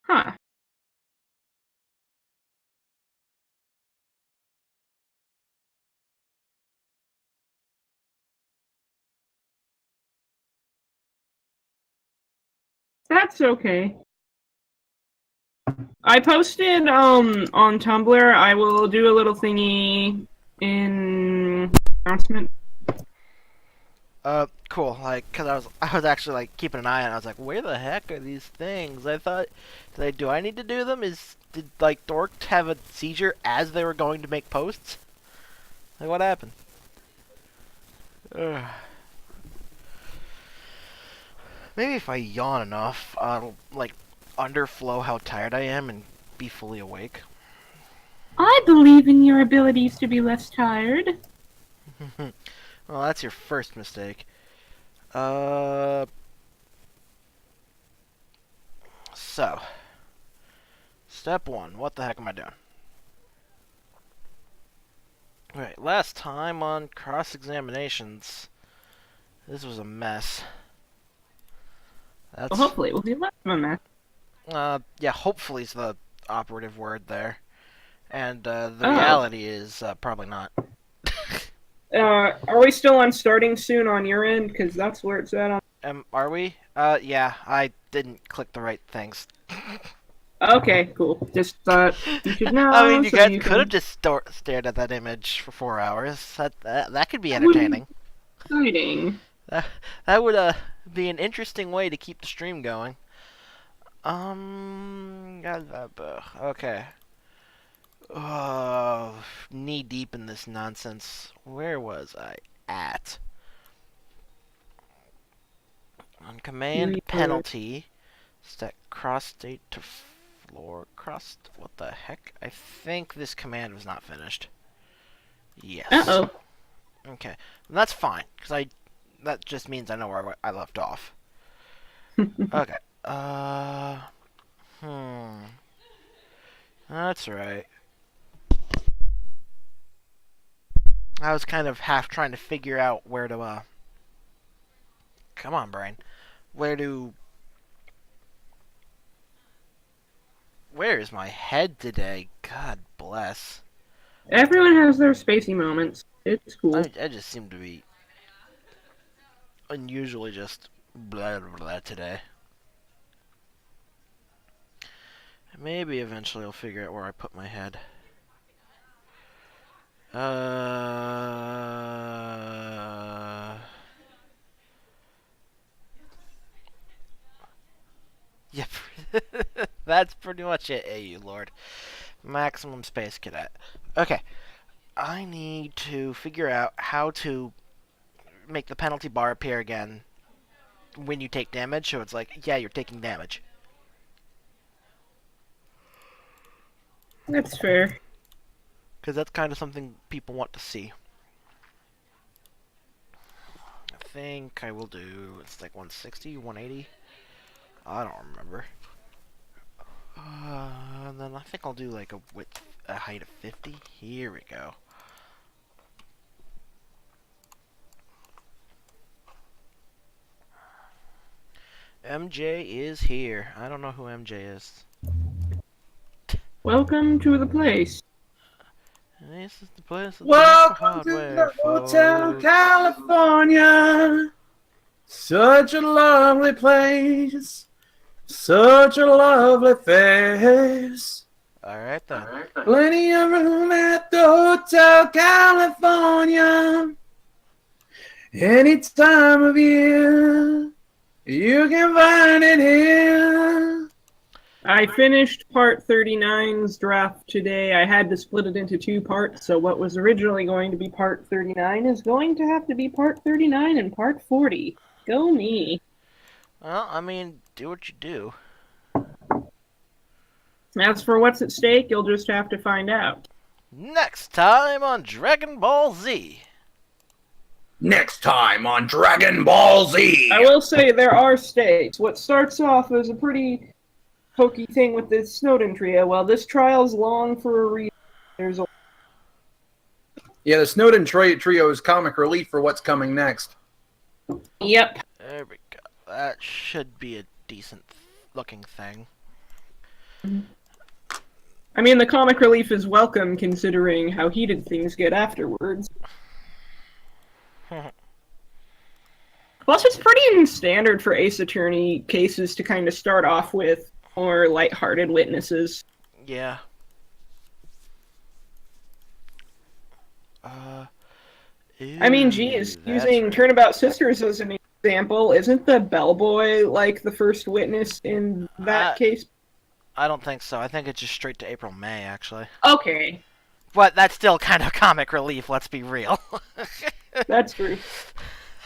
Huh. That's okay. I posted on Tumblr. I will do a little thingy in announcement. Cool. Cause I was actually like keeping an eye on it. I was like, where the heck are these things? I thought, do I need to do them? Did like Dork have a seizure as they were going to make posts? Like, what happened? Ugh. Maybe if I yawn enough, I'll like underflow how tired I am and be fully awake. I believe in your abilities to be less tired. Well, that's your first mistake. Uh, so step one. What the heck am I doing? Right, last time on cross-examinations, this was a mess. Well, That's, hopefully it will be less of a mess. yeah, hopefully is the operative word there. And, the Oh. reality is, probably not. Are we still on starting soon on your end? Because that's where it's at on. Are we? Yeah, I didn't click the right things. Okay, cool. Just thought you should I mean, know you so guys you could have can. just stared at that image for 4 hours. That could be That would be entertaining. exciting. That, that would, be an interesting way to keep the stream going. Okay. Oh, knee deep in this nonsense. Where was I at? On command You were. penalty, stack cross state to floor cross. What the heck? I think this command was not finished. Yes. Uh Okay, and that's fine because I. That just means I know where I left off. oh. Okay. Hmm. That's right. I was kind of half trying to figure out where to. Come on, brain. Where to Where is my head today? God bless. Everyone has their spacey moments. It's cool. I just seem to be unusually just blah blah blah today. Maybe eventually I'll figure out where I put my head. Yep. That's pretty much it, AU Lord. Maximum Space Cadet. Okay. I need to figure out how to make the penalty bar appear again when you take damage, so it's like, yeah, you're taking damage. That's fair. Because that's kind of something people want to see. I think I will do, it's like 160, 180. I don't remember. And then I think I'll do like a height of 50. Here we go. MJ is here. I don't know who MJ is. Welcome to the place. This is the place that sells the Welcome to hardware, the Hotel folks. California. Such a lovely place. Such a lovely face. Alright then. Plenty of room at the Hotel California. Any time of year, you can find it here. I finished part 39's draft today. I had to split it into two parts, so what was originally going to be part 39 is going to have to be part 39 and part 40. Go me. Well, I mean, do what you do. As for what's at stake, you'll just have to find out. Next time on Dragon Ball Z. Next time on Dragon Ball Z. I will say there are stakes. What starts off as a pretty hokey thing with this Snowden trio, well, this trial's long for a reason. There's a Yeah, the Snowden trio is comic relief for what's coming next. Yep. There we go. That should be a decent looking thing. I mean, the comic relief is welcome considering how heated things get afterwards. Plus, it's pretty standard for Ace Attorney cases to kind of start off with more lighthearted witnesses. Yeah. Uh, I mean, geez, that's using right. Turnabout Sisters as an example, isn't the bellboy like the first witness in that case? I don't think so. I think it's just straight to April May, actually. Okay, But that's still kind of comic relief, let's be real. that's true.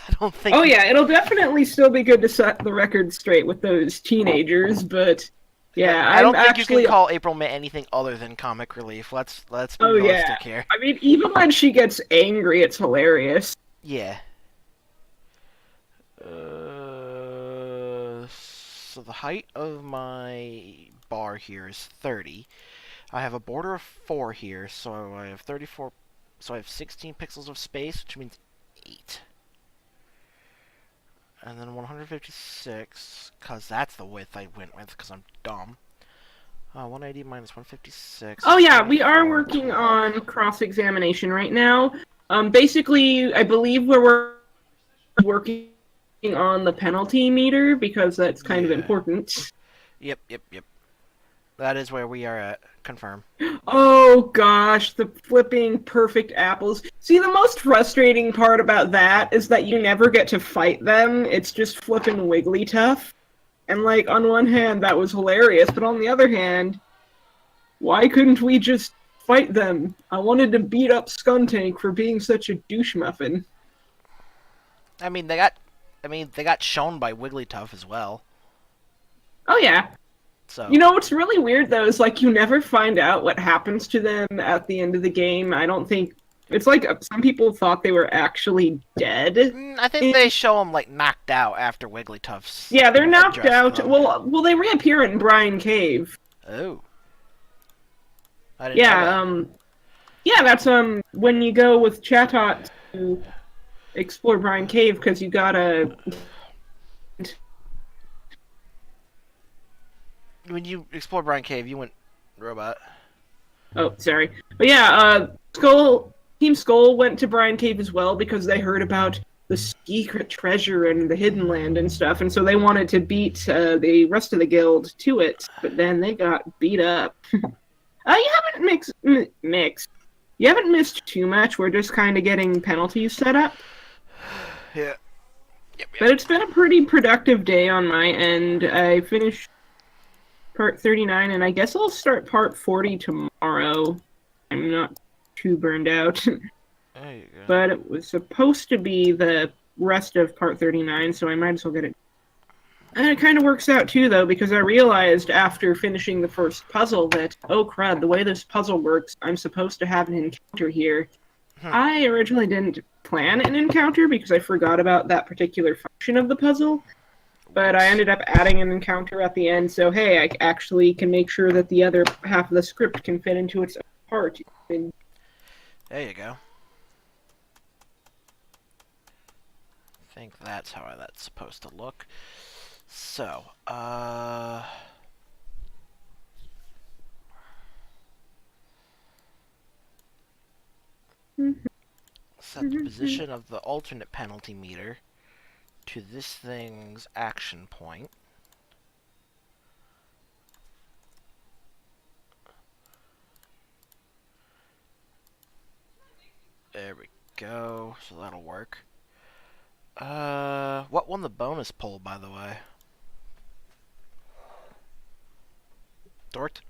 I don't think... Oh yeah, it'll definitely still be good to set the record straight with those teenagers, but yeah, I don't think actually... you can call April May anything other than comic relief. Let's be Oh realistic yeah, here. I mean, even when she gets angry, it's hilarious. Yeah. So the height of my bar here is 30. I have a border of 4 here, so I have 34. So I have 16 pixels of space, which means 8. And then 156, because that's the width I went with, because I'm dumb. 180 minus 156. Oh yeah, we are working on cross-examination right now. Basically, I believe we're working on the penalty meter because that's kind of important. Yep. That is where we are at. Confirm. Oh gosh, the flipping perfect apples. See, the most frustrating part about that is that you never get to fight them. It's just flipping Wigglytuff. And like, on one hand, that was hilarious, but on the other hand, why couldn't we just fight them? I wanted to beat up Skuntank for being such a douche muffin. I mean, they got shown by Wigglytuff as well. Oh yeah. So you know what's really weird though is like you never find out what happens to them at the end of the game. I don't think it's like some people thought they were actually dead. I think they show them like knocked out after Wigglytuff's. Yeah, they're knocked out. Them. Well, they reappear in Brine Cave. Oh. I didn't know that. Yeah, that's when you go with Chatot to explore Brine Cave because you gotta. When you explore Brine Cave, you went robot. Oh, sorry. But yeah, Team Skull went to Brine Cave as well because they heard about the secret treasure and the hidden land and stuff, and so they wanted to beat the rest of the guild to it, but then they got beat up. You haven't mixed. You haven't missed too much. We're just kind of getting penalties set up. Yeah. Yep. But it's been a pretty productive day on my end. I finished part 39, and I guess I'll start part 40 tomorrow. I'm not too burned out. There you go. But it was supposed to be the rest of part 39, so I might as well get it. And it kind of works out, too, though, because I realized after finishing the first puzzle that, oh crud, the way this puzzle works, I'm supposed to have an encounter here. I originally didn't plan an encounter because I forgot about that particular function of the puzzle. But I ended up adding an encounter at the end, so hey, I actually can make sure that the other half of the script can fit into its own part. And there you go. I think that's how that's supposed to look. So, set the position of the alternate penalty meter to this thing's action point. There we go. So that'll work. What won the bonus poll, by the way? Dort?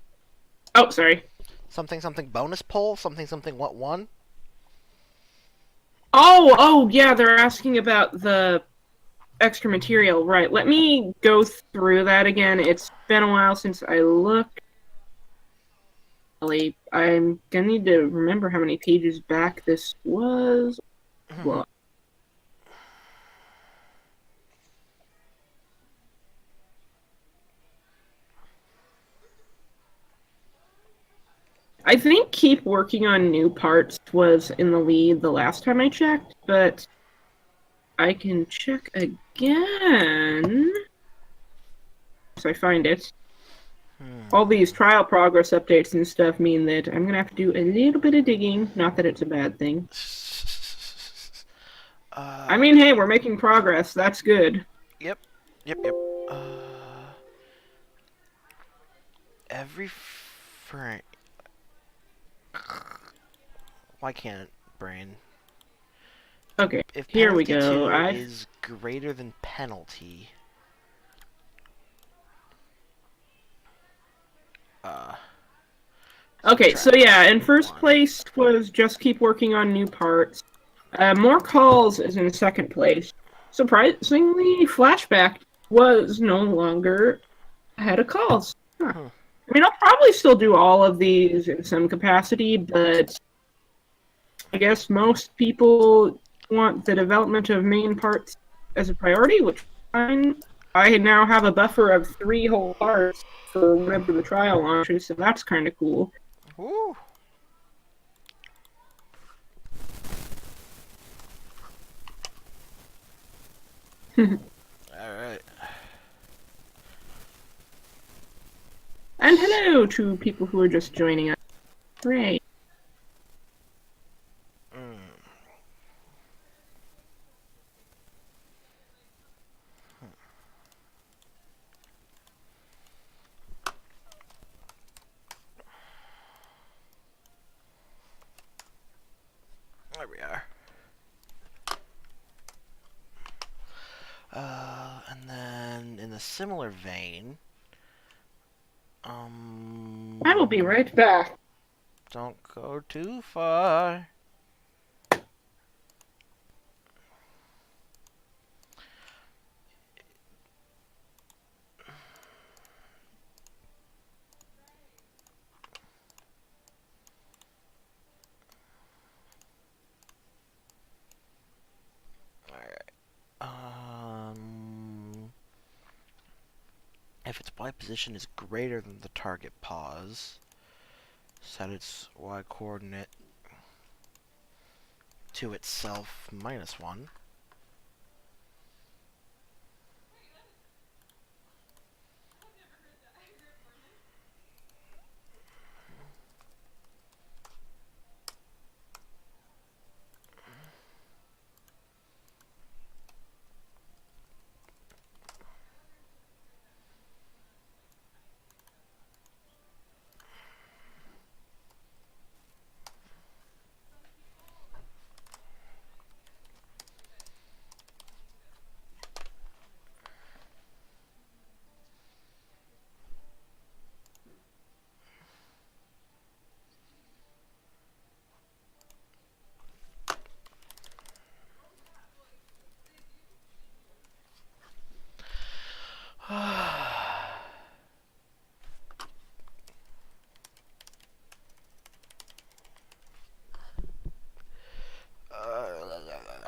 oh, sorry. Something bonus poll? Something what won? Oh, yeah, they're asking about the extra material. Right, let me go through that again. It's been a while since I looked. I'm gonna need to remember how many pages back this was. Well, I think keep working on new parts was in the lead the last time I checked, but I can check again. So I find it. All these trial progress updates and stuff mean that I'm going to have to do a little bit of digging. Not that it's a bad thing. I mean, hey, we're making progress. That's good. Yep. Yep, yep. Every frame. Why can't brain? Okay, If here we penalty go. 2 is greater than penalty. Okay, so yeah, in first 1. place was just keep working on new parts. More calls is in second place. Surprisingly, Flashback was no longer ahead of calls. Huh. I mean, I'll probably still do all of these in some capacity, but I guess most people want the development of main parts as a priority, which is fine. I now have a buffer of 3 whole parts for whenever the trial launches, so that's kind of cool. Woo. Alright. And hello to people who are just joining us. Great. There we are. And then in a similar vein, I will be right back. don't go too far. If its Y position is greater than the target pause, set its Y coordinate to itself -1.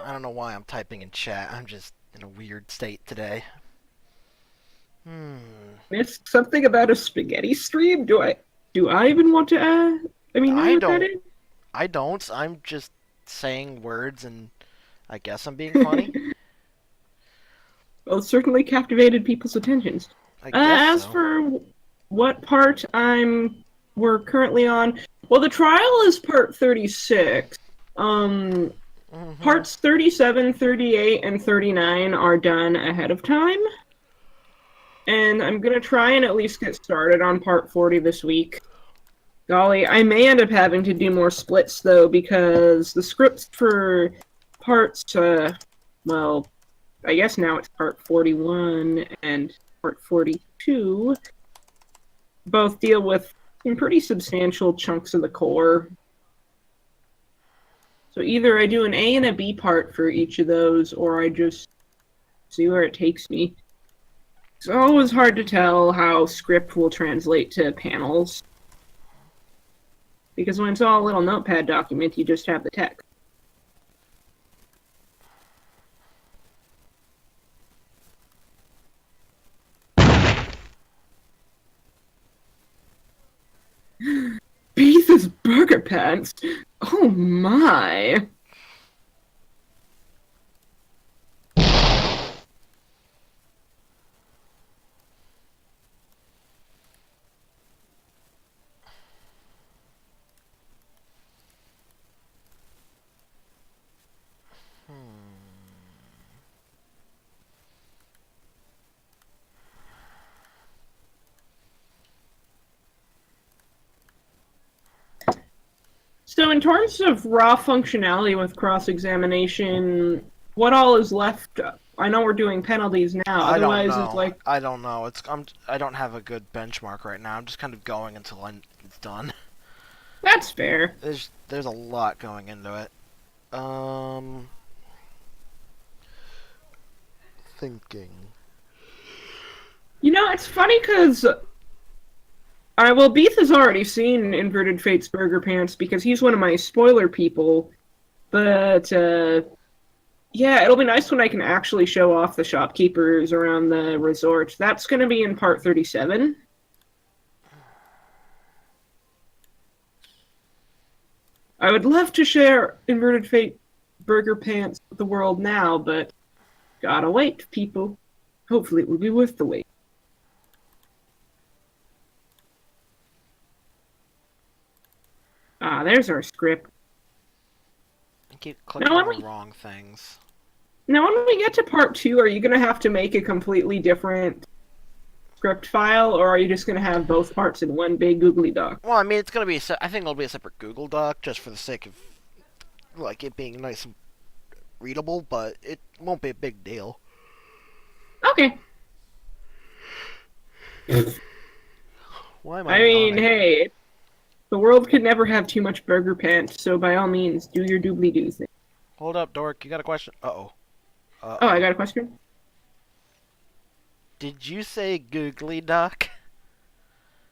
I don't know why I'm typing in chat. I'm just in a weird state today. Missed something about a spaghetti stream? Do I even want to know what that is? I don't. I'm just saying words and I guess I'm being funny. Well, it certainly captivated people's attentions. I guess As so. for what part we're currently on, well, the trial is part 36. Parts 37, 38, and 39 are done ahead of time. And I'm going to try and at least get started on part 40 this week. Golly, I may end up having to do more splits, though, because the scripts for parts, well, I guess now it's part 41 and part 42, both deal with some pretty substantial chunks of the core. So either I do an A and a B part for each of those, or I just see where it takes me. It's always hard to tell how script will translate to panels. Because when it's all a little notepad document, you just have the text. Beef's burger pants? Oh my! So in terms of raw functionality with cross-examination, what all is left? I know we're doing penalties now. I don't Otherwise, it's know. like I don't know. I don't have a good benchmark right now. I'm just kind of going until it's done. that's fair. There's a lot going into it. Thinking. You know, it's funny because well, Beef has already seen Inverted Fate's Burger Pants because he's one of my spoiler people. But yeah, it'll be nice when I can actually show off the shopkeepers around the resort. That's going to be in part 37. I would love to share Inverted Fate Burger Pants with the world now, but gotta wait, people. Hopefully it will be worth the wait. There's our script. I keep clicking Now, on when the we, wrong things. now, when we get to part 2, are you going to have to make a completely different script file, or are you just going to have both parts in one big googly doc? Well, I mean, it's gonna be. I think it'll be a separate Google Doc just for the sake of like it being nice and readable, but it won't be a big deal. Okay. Why am I mean, yawning? hey, the world could never have too much burger pants, so by all means, do your doobly-doo thing. Hold up, Dork. You got a question? Uh-oh. Oh, I got a question? Did you say Googly Doc?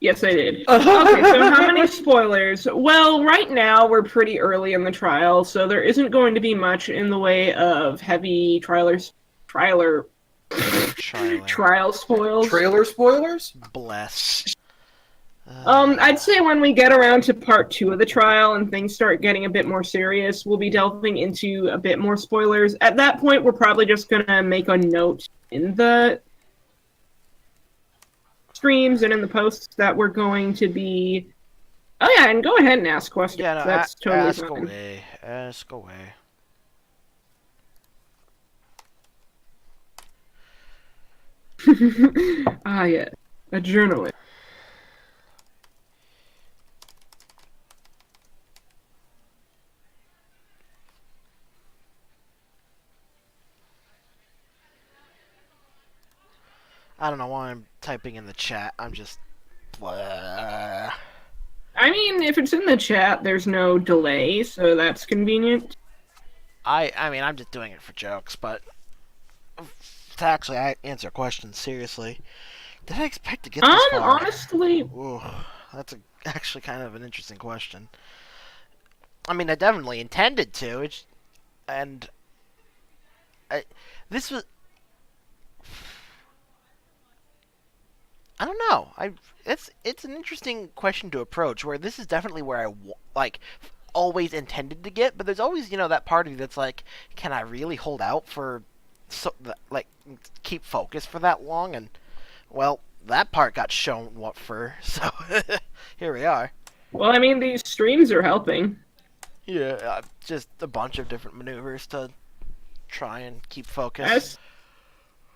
Yes, I did. Okay, so how many spoilers? Well, right now we're pretty early in the trial, so there isn't going to be much in the way of heavy trial Trailer. spoils. Trailer spoilers? Bless. I'd say when we get around to part 2 of the trial and things start getting a bit more serious, we'll be delving into a bit more spoilers. At that point, we're probably just gonna make a note in the streams and in the posts that we're going to be. Oh yeah, and go ahead and ask questions. Yeah, no, That's totally ask fine. away. Ask away. Yeah, a journalist. I don't know why I'm typing in the chat. I'm just. Blah. I mean, if it's in the chat, there's no delay, so that's convenient. I mean, I'm just doing it for jokes, but to actually answer questions seriously, did I expect to get this far? Honestly, Ooh, that's actually kind of an interesting question. I mean, I definitely intended to, and this was. I don't know. It's an interesting question to approach. Where this is definitely where I always intended to get, but there's always that part of you that's like, can I really hold out for keep focus for that long? And well, that part got shown what for, so here we are. well, I mean, these streams are helping. Yeah, just a bunch of different maneuvers to try and keep focus.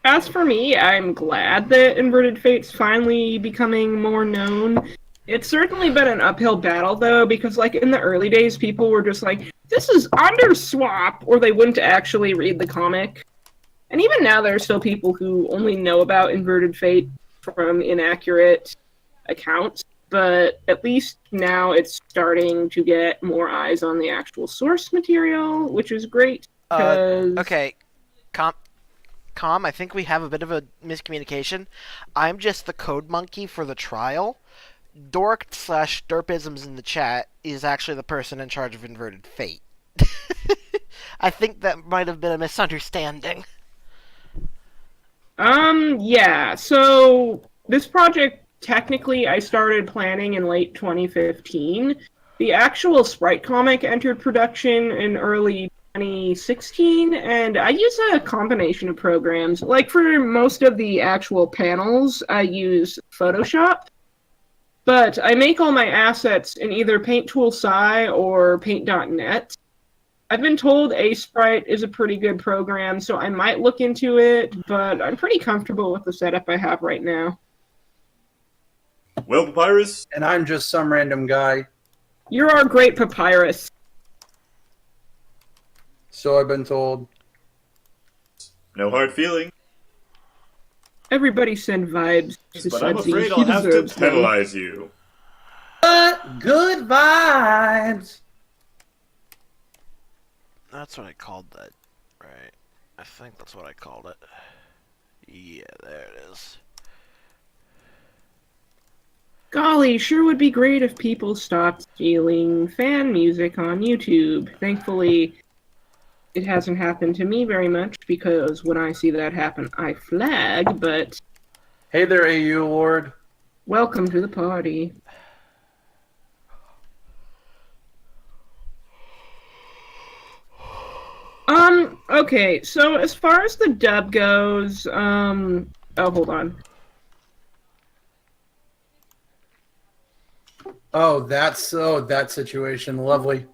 As for me, I'm glad that Inverted Fate's finally becoming more known. It's certainly been an uphill battle, though, because, in the early days, people were just like, this is Underswap, or they wouldn't actually read the comic. And even now, there are still people who only know about Inverted Fate from inaccurate accounts, but at least now it's starting to get more eyes on the actual source material, which is great. Okay, I think we have a bit of a miscommunication. I'm just the code monkey for the trial. Dork/Derpisms in the chat is actually the person in charge of Inverted Fate. I think that might have been a misunderstanding. Yeah, so this project, technically, I started planning in late 2015. The actual Sprite comic entered production in early 2016, and I use a combination of programs. For most of the actual panels, I use Photoshop, but I make all my assets in either Paint Tool Sci or Paint.net. I've been told Sprite is a pretty good program, so I might look into it, but I'm pretty comfortable with the setup I have right now. Well, Papyrus? And I'm just some random guy. You're our great papyrus. So I've been told. No hard feeling, Everybody send vibes to but I'm Sudsy. afraid She I'll have to deserves them. penalize you. Good vibes. That's what I called that, right? I think that's what I called it. Yeah, there it is. Golly, sure would be great if people stopped stealing fan music on YouTube. Thankfully, it hasn't happened to me very much because when I see that happen, I flag, but Hey there, AU Lord. welcome to the party. Okay, so as far as the dub goes, oh, hold on. Oh, that situation. Lovely.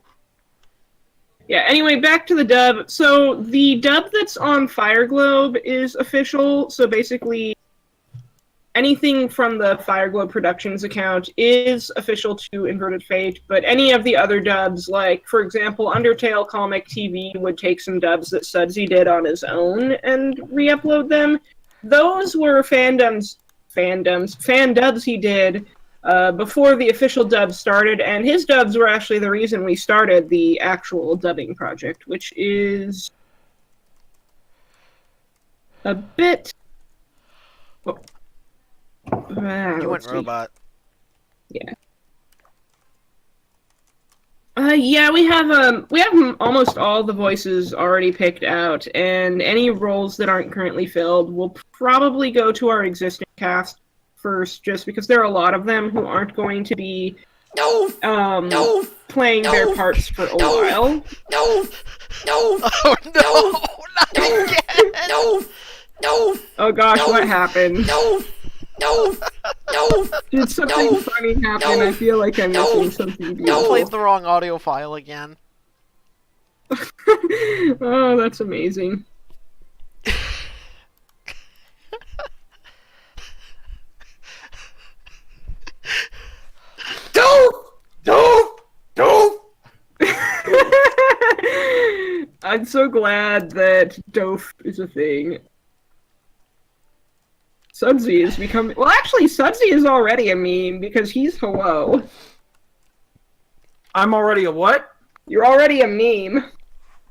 Yeah, anyway, back to the dub. So the dub that's on Fireglobe is official, so basically anything from the Fireglobe Productions account is official to Inverted Fate, but any of the other dubs, like, for example, Undertale Comic TV would take some dubs that Sudsy did on his own and re-upload them. Those were fan dubs he did before the official dub started, and his dubs were actually the reason we started the actual dubbing project, which is a bit... You went robot. Yeah. Yeah, we have almost all the voices already picked out, and any roles that aren't currently filled will probably go to our existing cast first, just because there are a lot of them who aren't going to be playing their parts for a while. Oh no! Not again! Oh gosh, what happened? Did something funny happen? I feel like I'm missing something I beautiful. played the wrong audio file again. Oh, that's amazing. I'm so glad that Doof is a thing. Sudsy is becoming... Well, actually, Sudsy is already a meme because he's hello. I'm already a what? You're already a meme.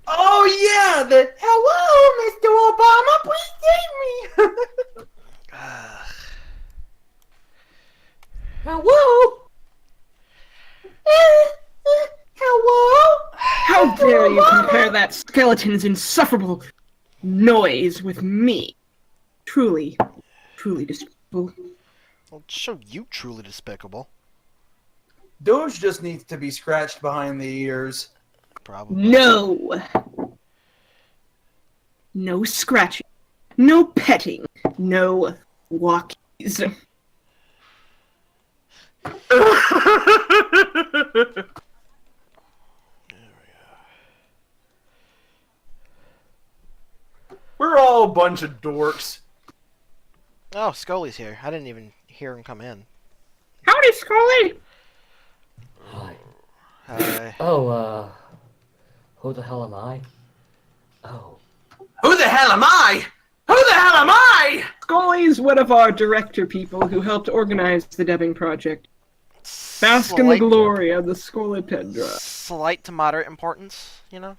Oh yeah, the hello, Mr. Obama, please take me. Hello. Hello. How dare you compare that skeleton's insufferable noise with me? Truly despicable. Well, show you truly despicable. Doge just needs to be scratched behind the ears. Probably. No! No scratching. No petting. No walkies. We're all a bunch of dorks. Oh, Scully's here. I didn't even hear him come in. Howdy, Scully! Hi. Hi. Oh, who the hell am I? Oh. Who the hell am I? Who the hell am I? Scully's one of our director people who helped organize the dubbing project. Bask in the glory of the Scully Tendra. Slight to moderate importance, you know?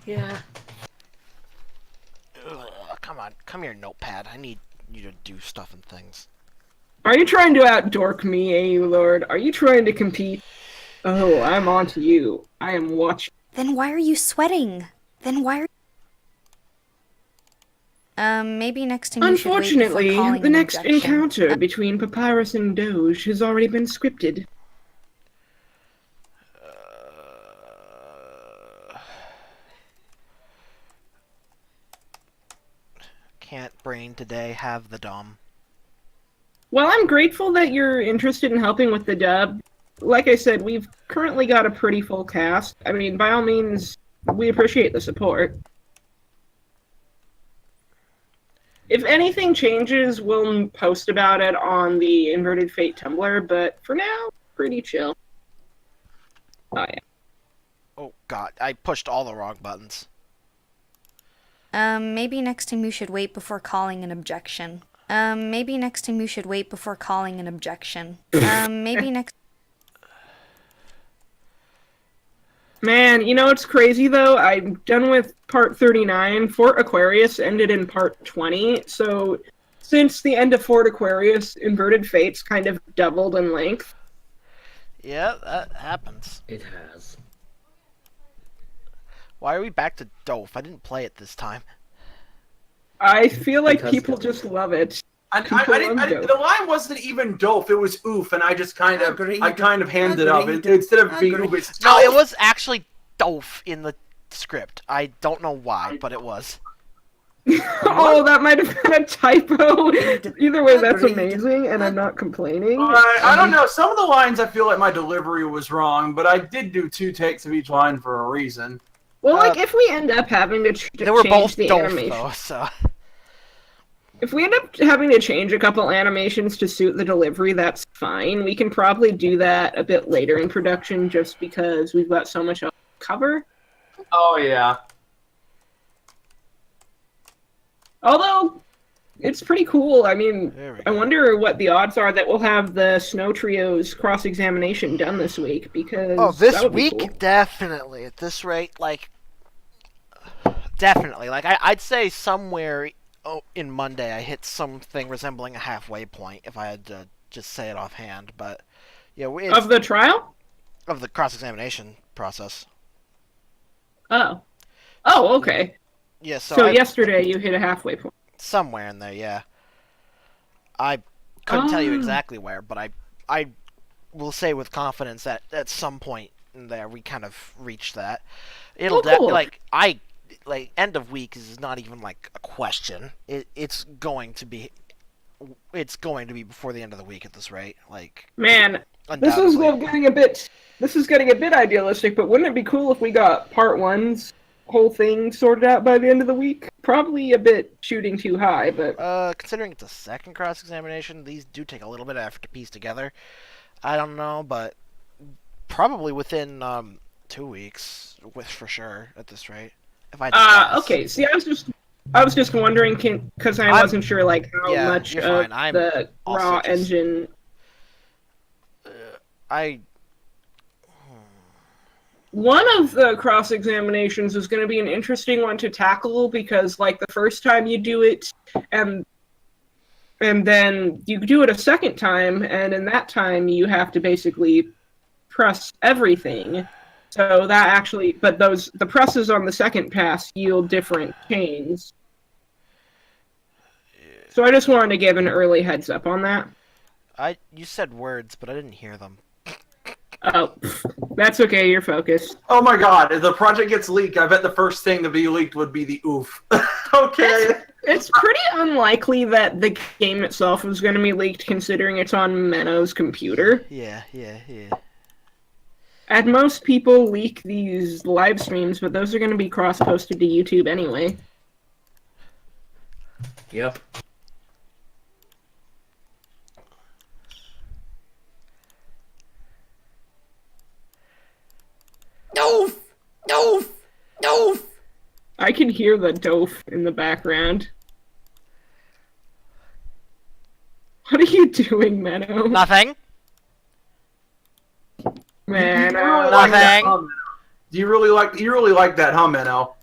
Yeah. Ugh, come on, come here, notepad. I need you to do stuff and things. Are you trying to outdork me, AU Lord? Are you trying to compete? Oh, I'm on to you. I am watching. Then why are you sweating? Then why are... maybe next time you should wait before Unfortunately, calling the an next objection. encounter between Papyrus and Doge has already been scripted. Can't brain today have the dumb. Well, I'm grateful that you're interested in helping with the dub. Like I said, we've currently got a pretty full cast. I mean, by all means, we appreciate the support. If anything changes, we'll post about it on the Inverted Fate Tumblr, but for now, pretty chill. Oh yeah. Oh god, I pushed all the wrong buttons. Maybe next time you should wait before calling an objection. Maybe next time you should wait before calling an objection. Maybe next. Man, you know what's crazy though? I'm done with part 39. Fort Aquarius ended in part 20, so since the end of Fort Aquarius, Inverted Fates kind of doubled in length. Yeah, that happens. It has. Why are we back to Doof? I didn't play it this time. I feel like Because- people just love it. I didn't, the line wasn't even dope. It was oof, and I just kind of, Agreed. handed up. Agreed. Instead of being Agreed. oof, it's No, it doof. was actually Doof in the script. I don't know why, but it was. Oh, that might have been a typo. Either way, that's Agreed. amazing, and I'm not complaining. I don't know. Some of the lines I feel like my delivery was wrong, but I did do 2 takes of each line for a reason. Well, like, if we end up having to They were change both the Doof, animation, though, so... if we end up having to change a couple animations to suit the delivery, that's fine. We can probably do that a bit later in production, just because we've got so much else to cover. Oh yeah. Although, it's pretty cool. I mean, There we I go. wonder what the odds are that we'll have the Snow Trio's cross-examination done this week, because Oh, this that would be week? cool. Definitely. At this rate, like... Definitely. Like, I'd say somewhere in Monday I hit something resembling a halfway point, if I had to just say it offhand, but... Yeah, it's, Of the trial? of the cross-examination process. Oh. Oh, okay. Yeah, so, So I, yesterday you hit a halfway point. somewhere in there, yeah. I couldn't tell you Ah. exactly where, but I will say with confidence that at some point in there we kind of reached that. It'll Oh, cool. like end of week is not even like a question. It's going to be before the end of the week at this rate. Like Man, this is undoubtedly. getting a bit idealistic, but wouldn't it be cool if we got part 1's whole thing sorted out by the end of the week? Probably a bit shooting too high, but Considering it's a second cross-examination, these do take a little bit of effort to piece together. I don't know, but probably within 2 weeks, for sure at this rate. If I had to guess. okay. See, I was just wondering, because I wasn't sure like how Yeah, much you're of fine. I'm the also raw just- engine. One of the cross examinations is going to be an interesting one to tackle because, like, the first time you do it, and then you do it a second time, and in that time you have to basically press everything. So that actually, but the presses on the second pass yield different chains. So I just wanted to give an early heads up on that. You said words, but I didn't hear them. Oh, that's okay. You're focused. Oh my god, if the project gets leaked, I bet the first thing to be leaked would be the oof. Okay. It's pretty unlikely that the game itself is going to be leaked, considering it's on Menoshe's computer. Yeah. At most, people leak these live streams, but those are going to be cross-posted to YouTube anyway. Yep. Doof! Doof! Doof! I can hear the doof in the background. What are you doing, Meno? Nothing. Meno. Nothing. You really like that, huh, Menno?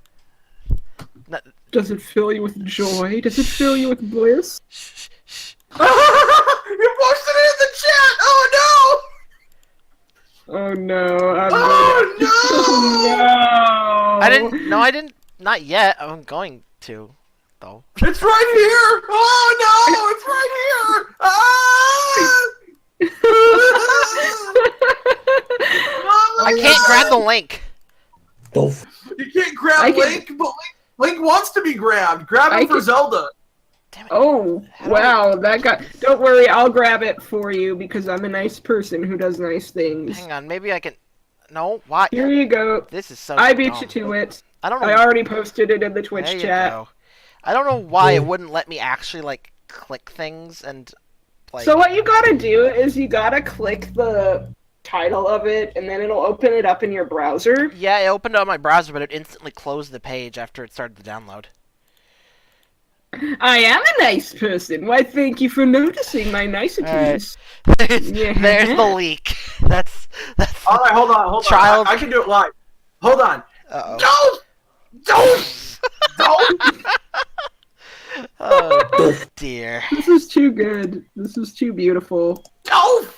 Does it fill you with joy? Does it fill you with bliss? You posted it in the chat! Oh Oh no. no! Oh no! Oh no! I didn't. No, I didn't. Not yet. I'm going to, though. It's right here! Oh no! It's right here! Ah! I can't grab the link. Doof. You can't grab I can- Link, but Link wants to be grabbed. Grab him I for can- Zelda. Damn it. Oh, How do wow, that got... Don't worry, I'll grab it for you, because I'm a nice person who does nice things. Hang on. Maybe I can. No. Why? Here you go. This is so. I beat dumb. you to it. I don't know. I already posted it in the Twitch There you chat. go. I don't know why it wouldn't let me actually like click things and like. So what you gotta do is you gotta click the title of it, and then it'll open it up in your browser. Yeah, it opened up my browser, but it instantly closed the page after it started the download. I am a nice person. Why, thank you for noticing my niceties. There's the leak. That's. All right, hold on. Child- I can do it live. Hold on. Uh-oh. Don't. Oh dear. This is too good. This is too beautiful. Don't.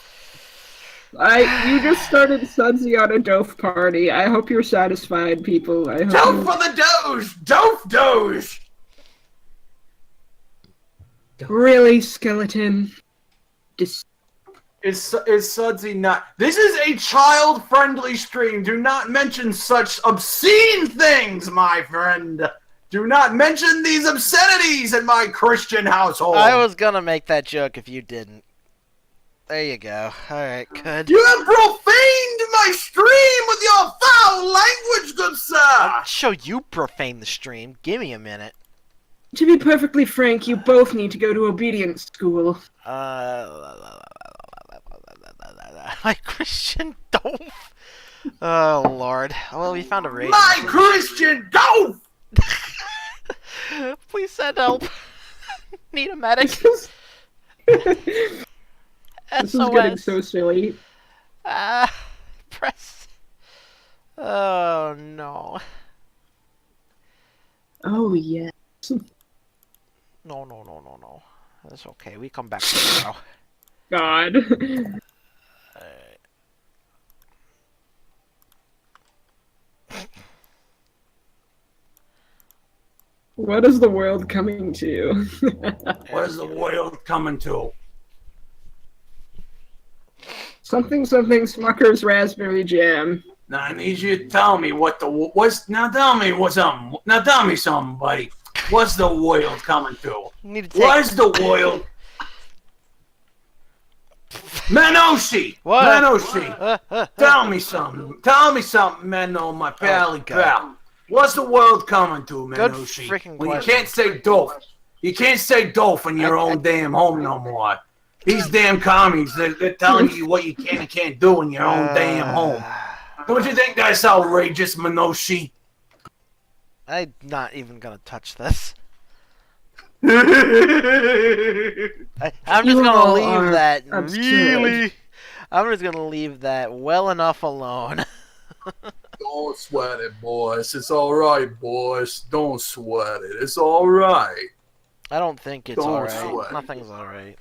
You just started Sudsy on a Doof party. I hope you're satisfied, people. I hope Don't for the Doge. Doge. Really, skeleton? Is Sudsy not? This is a child-friendly stream. Do not mention such obscene things, my friend. Do not mention these obscenities in my Christian household. I was gonna make that joke if you didn't. There you go. Alright, good. You have profaned my stream with your foul language, good sir! I'll show you profane the stream. Give me a minute. To be perfectly frank, you both need to go to obedience school. My Christian dope. Oh, Lord. Well, we found a raid. My Christian dope! Please send help. Need a medic. This is getting SOS. so silly. Press. Oh, no. Oh, yeah. No. That's okay. We come back tomorrow. God. What is the world coming to? What is the world coming to? Something Smucker's raspberry jam. Now I need you to tell me what the what's. Now tell me what's up. Now tell me something, buddy. What's the world coming to? Need to take... What is the world? Menoshe! What? Menoshe! Tell me something. Tell me something, Meno, my pally God. pal. What's the world coming to, Good Menoshe? freaking When you question. can't say doof. You can't say doof in your own damn home no more. These damn commies, they're telling you what you can and can't do in your own damn home. Don't you think that's outrageous, Menoshe? I'm not even gonna touch this. I'm just You gonna all leave are that absurd. really. I'm just gonna leave that well enough alone. Don't sweat it, boys. It's alright, boys. Don't sweat it. It's alright. I don't think it's Don't alright. sweat. Nothing's alright.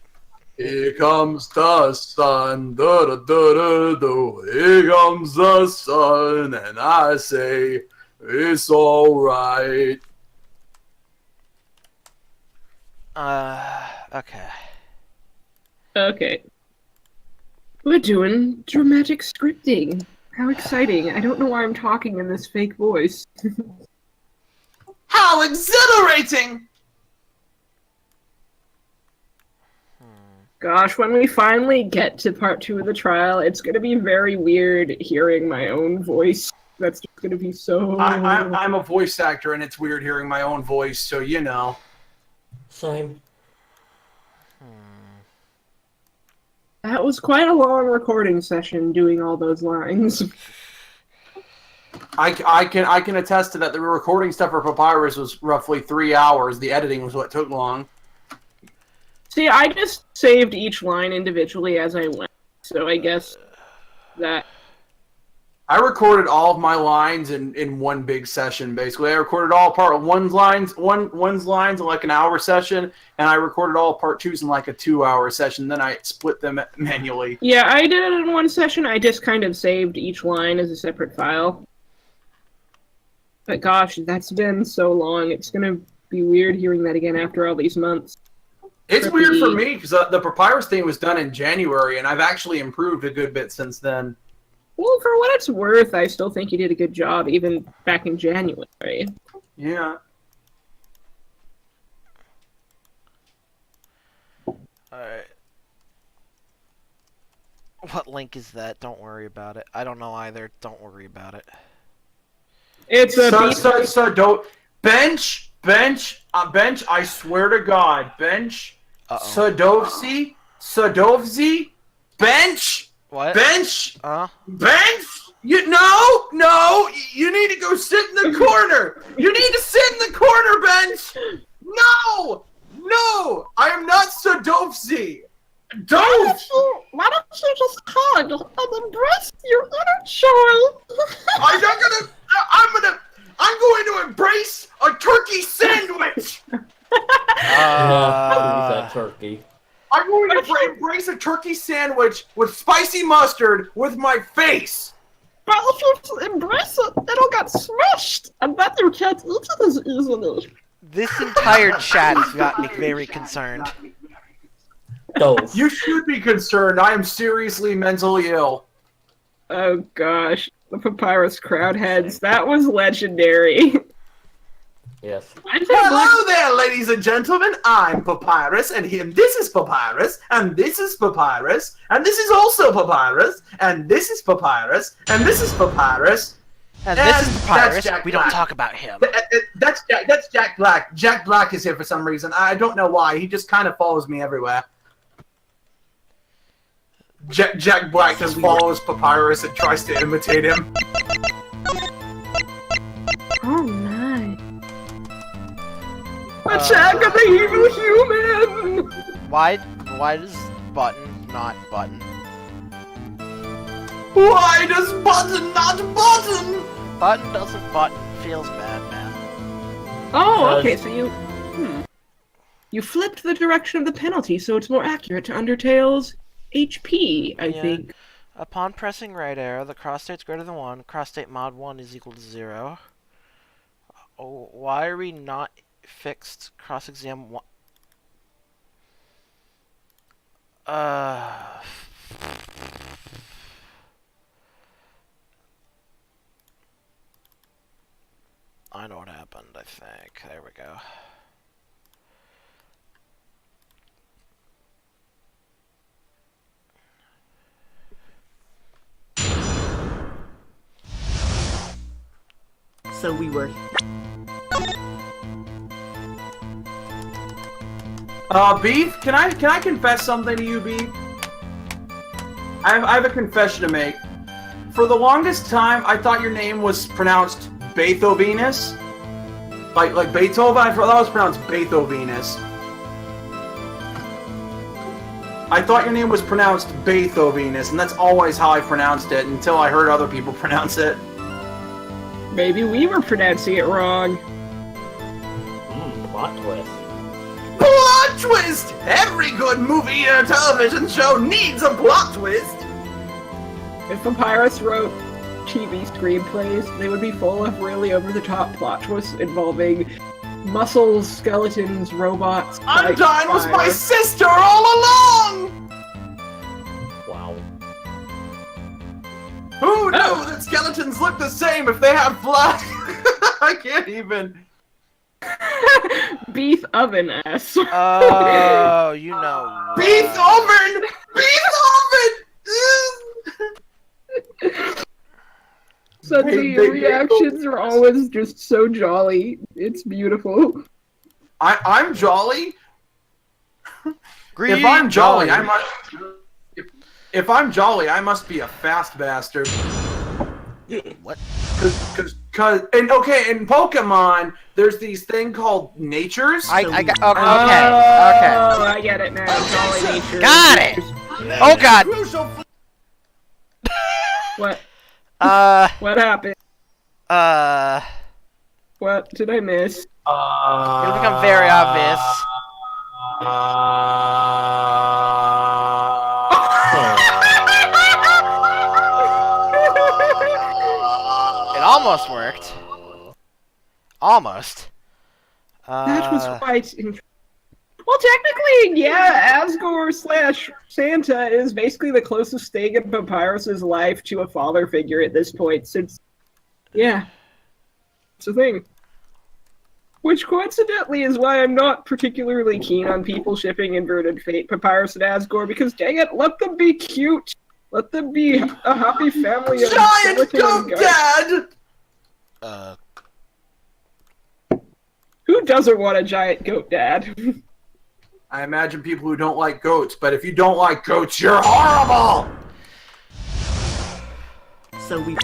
Here comes the sun, da da da da da. Here comes the sun, and I say it's all right. Okay. Okay. We're doing dramatic scripting. How exciting. I don't know why I'm talking in this fake voice. How exhilarating! Gosh, when we finally get to part 2 of the trial, it's going to be very weird hearing my own voice. That's just going to be so... I'm a voice actor, and it's weird hearing my own voice, so you know. Same. That was quite a long recording session doing all those lines. I can attest to that. The recording stuff for Papyrus was roughly 3 hours. The editing was what took long. See, I just saved each line individually as I went, so I guess that... I recorded all of my lines in one big session, basically. I recorded all part one's lines in like an hour session, and I recorded all part 2's in like a 2-hour session. Then I split them manually. Yeah, I did it in one session. I just kind of saved each line as a separate file. But gosh, that's been so long. It's gonna be weird hearing that again after all these months. It's weird for me because the Papyrus thing was done in January, and I've actually improved a good bit since then. Well, for what it's worth, I still think you did a good job, even back in January. Yeah. Alright. What link is that? Don't worry about it. I don't know either. Don't worry about it. It's a So don't bench. I swear to God, bench. Uh-oh. Sadovzi, bench. What? Bench! Uh? Bench! No! You need to go sit in the corner! You need to sit in the corner, Bench! No! I am not Sadovsi! Don't! Why don't you just hug and embrace your inner child? I'm not gonna. I'm going to embrace a turkey sandwich. that turkey. I'm going to embrace a turkey sandwich with spicy mustard with my face. But if you embrace it, it'll get smushed, and then you can't eat it as easily. This entire chat has got me very concerned. Those. You should be concerned. I am seriously mentally ill. Oh gosh, the Papyrus crowd heads. That was legendary. Yes. Hello there, ladies and gentlemen. I'm Papyrus, and this is Papyrus, and this is Papyrus, and this is also Papyrus, and this is Papyrus, and this is Papyrus. And this is that's Papyrus. Jack We don't Black. talk about him. That's Jack Black. Jack Black is here for some reason. I don't know why. He just kind of follows me everywhere. Jack Black just follows Papyrus and tries to imitate him. Oh my. Attack of the evil human! Why does button not button? Why does button not button? Button doesn't button. Feels bad, man. Oh, okay, so you flipped the direction of the penalty, so it's more accurate to Undertale's HP, I Yeah. think. Upon pressing right arrow, the cross state's greater than 1. Cross state mod 1 is equal to 0. Oh, why are we not fixed cross exam 1? I know what happened, I think. There we go. So we were. Beef, can I confess something to you, Beef? I have a confession to make. For the longest time, I thought your name was pronounced Beethovenus. Like Beethoven, I thought it was pronounced Beethovenus. I thought your name was pronounced Beethovenus, and that's always how I pronounced it until I heard other people pronounce it. Maybe we were pronouncing it wrong. Plot twist. Plot twist! Every good movie or television show needs a plot twist! If Papyrus wrote TV screenplays, they would be full of really over-the-top plot twists involving muscles, skeletons, robots. Undyne was my fire. sister all along! Wow. Who knew that skeletons look the same if they have blood? I can't even. Beef oven ass. Oh, you know. Beef oven! Beef oven! So They- the they- reactions are always just so jolly. It's beautiful. I'm jolly. Green If I'm jolly, I Jolly. must. If I'm jolly, I must be a fast bastard. What? Cause, and okay, in Pokemon, there's these thing called natures. I got. Okay. Oh, I get it now. Jolly nature. Got it! Oh god! What? Uh. What happened? What did I miss? It'll become very obvious. It almost worked. Almost. That was quite. Well, technically, yeah, Asgore slash Santa is basically the closest thing in Papyrus's life to a father figure at this point, since, yeah, it's a thing. Which coincidentally is why I'm not particularly keen on people shipping Inverted Fate Papyrus and Asgore, because dang it, let them be cute! Let them be a happy family of Giant skeleton goat guys. dad! Who doesn't want a giant goat dad? I imagine people who don't like goats, but if you don't like goats, you're horrible! So we.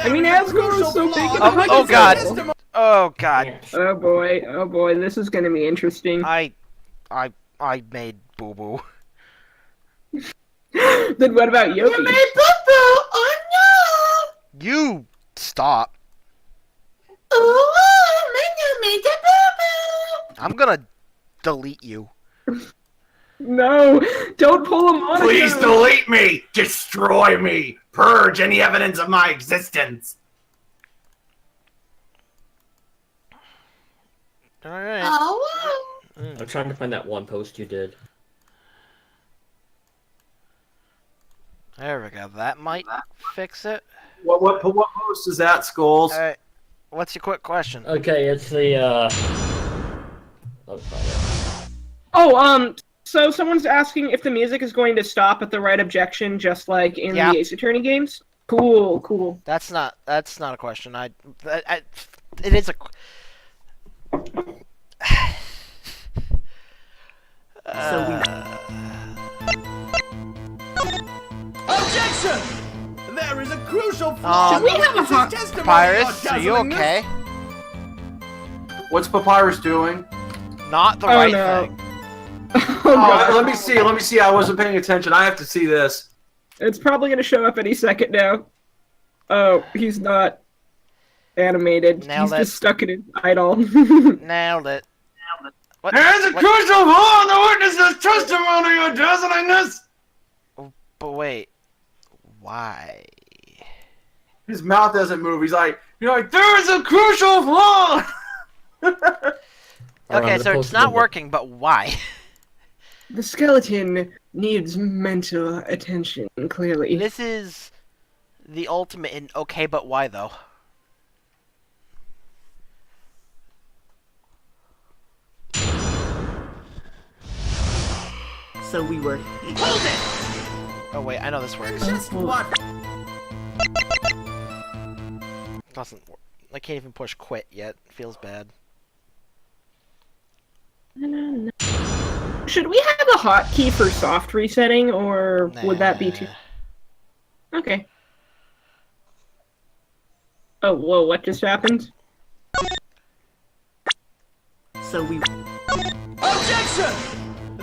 I mean, Asgore is so big. Oh god. Oh god. Oh boy, this is gonna be interesting. I made boo boo. Then what about Yoki? You stop. I'm gonna delete you. No, don't pull him on. Please delete me! Destroy me! Purge any evidence of my existence! Alright. I'm trying to find that one post you did. There we go. That might fix it. What post is that, Skulls? Alright. What's your quick question? Okay, it's the I'll find it. Oh, so someone's asking if the music is going to stop at the right objection, just like in Yeah. the Ace Attorney games. Cool. That's not a question. It is a. So we. Objection! There is a crucial flaw. Should we have a hot Papyrus, are you okay? What's Papyrus doing? Not the Oh, right no. thing. Oh, Oh, God. let me see. I wasn't paying attention. I have to see this. It's probably going to show up any second now. Oh, he's not animated. Nailed He's it. just stuck in his idol. Nailed it. What? There's a what- crucial flaw in the witness's testimony, your dazzlingness! But wait. Why? His mouth doesn't move. He's like, there is a crucial flaw! Okay, the so post it's not number. working, but why? The skeleton needs mental attention, clearly. This is the ultimate in okay, but why though? So we were. Oh wait, I know this works. Just what? Doesn't work. I can't even push quit yet. Feels bad. Should we have a hotkey for soft resetting, or would that be too... Okay. Oh, whoa, what just happened? So we. Objection!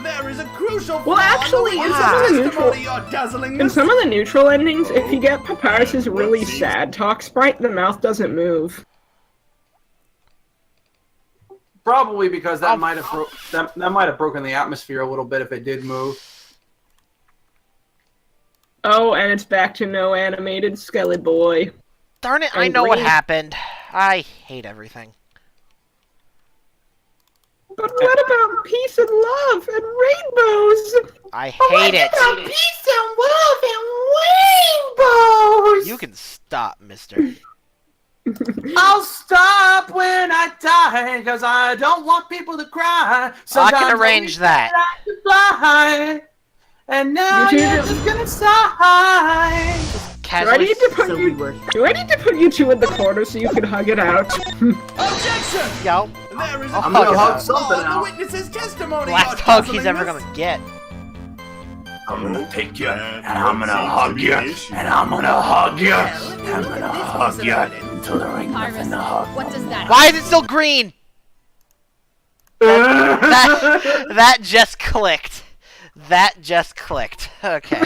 There is a crucial Well, flaw actually, in in the some of the witness's neutral- testimony, your dazzlingness. In some of the neutral endings, if you get Papyrus's really sad talk sprite, the mouth doesn't move. Probably because that might have broken the atmosphere a little bit if it did move. Oh, and it's back to no animated Skelly Boy. Darn it! I And know what green. happened. I hate everything. But what about peace and love and rainbows? I hate it. Peace and love and rainbows! You can stop, mister. I'll stop when I die, because I don't want people to cry. I Sometimes can arrange that. I to fly, and now You two you're just- just gonna sigh. Do I need to put So we you? were. Do I need to put you two in the corner so you can hug it out? Objection! Yo, There is a I'm gonna crucial hug flaw something in the out. witness's testimony, last your hug he's ever dazzlingness. gonna get. I'm gonna take you, And and I'm gonna what seems to hug be you, the issue? and I'm gonna hug you, Well, and if I'm you look gonna at this hug piece you of evidence- until there ain't nothing to hug. What does that Why is it still green? That just clicked. That just clicked. Okay.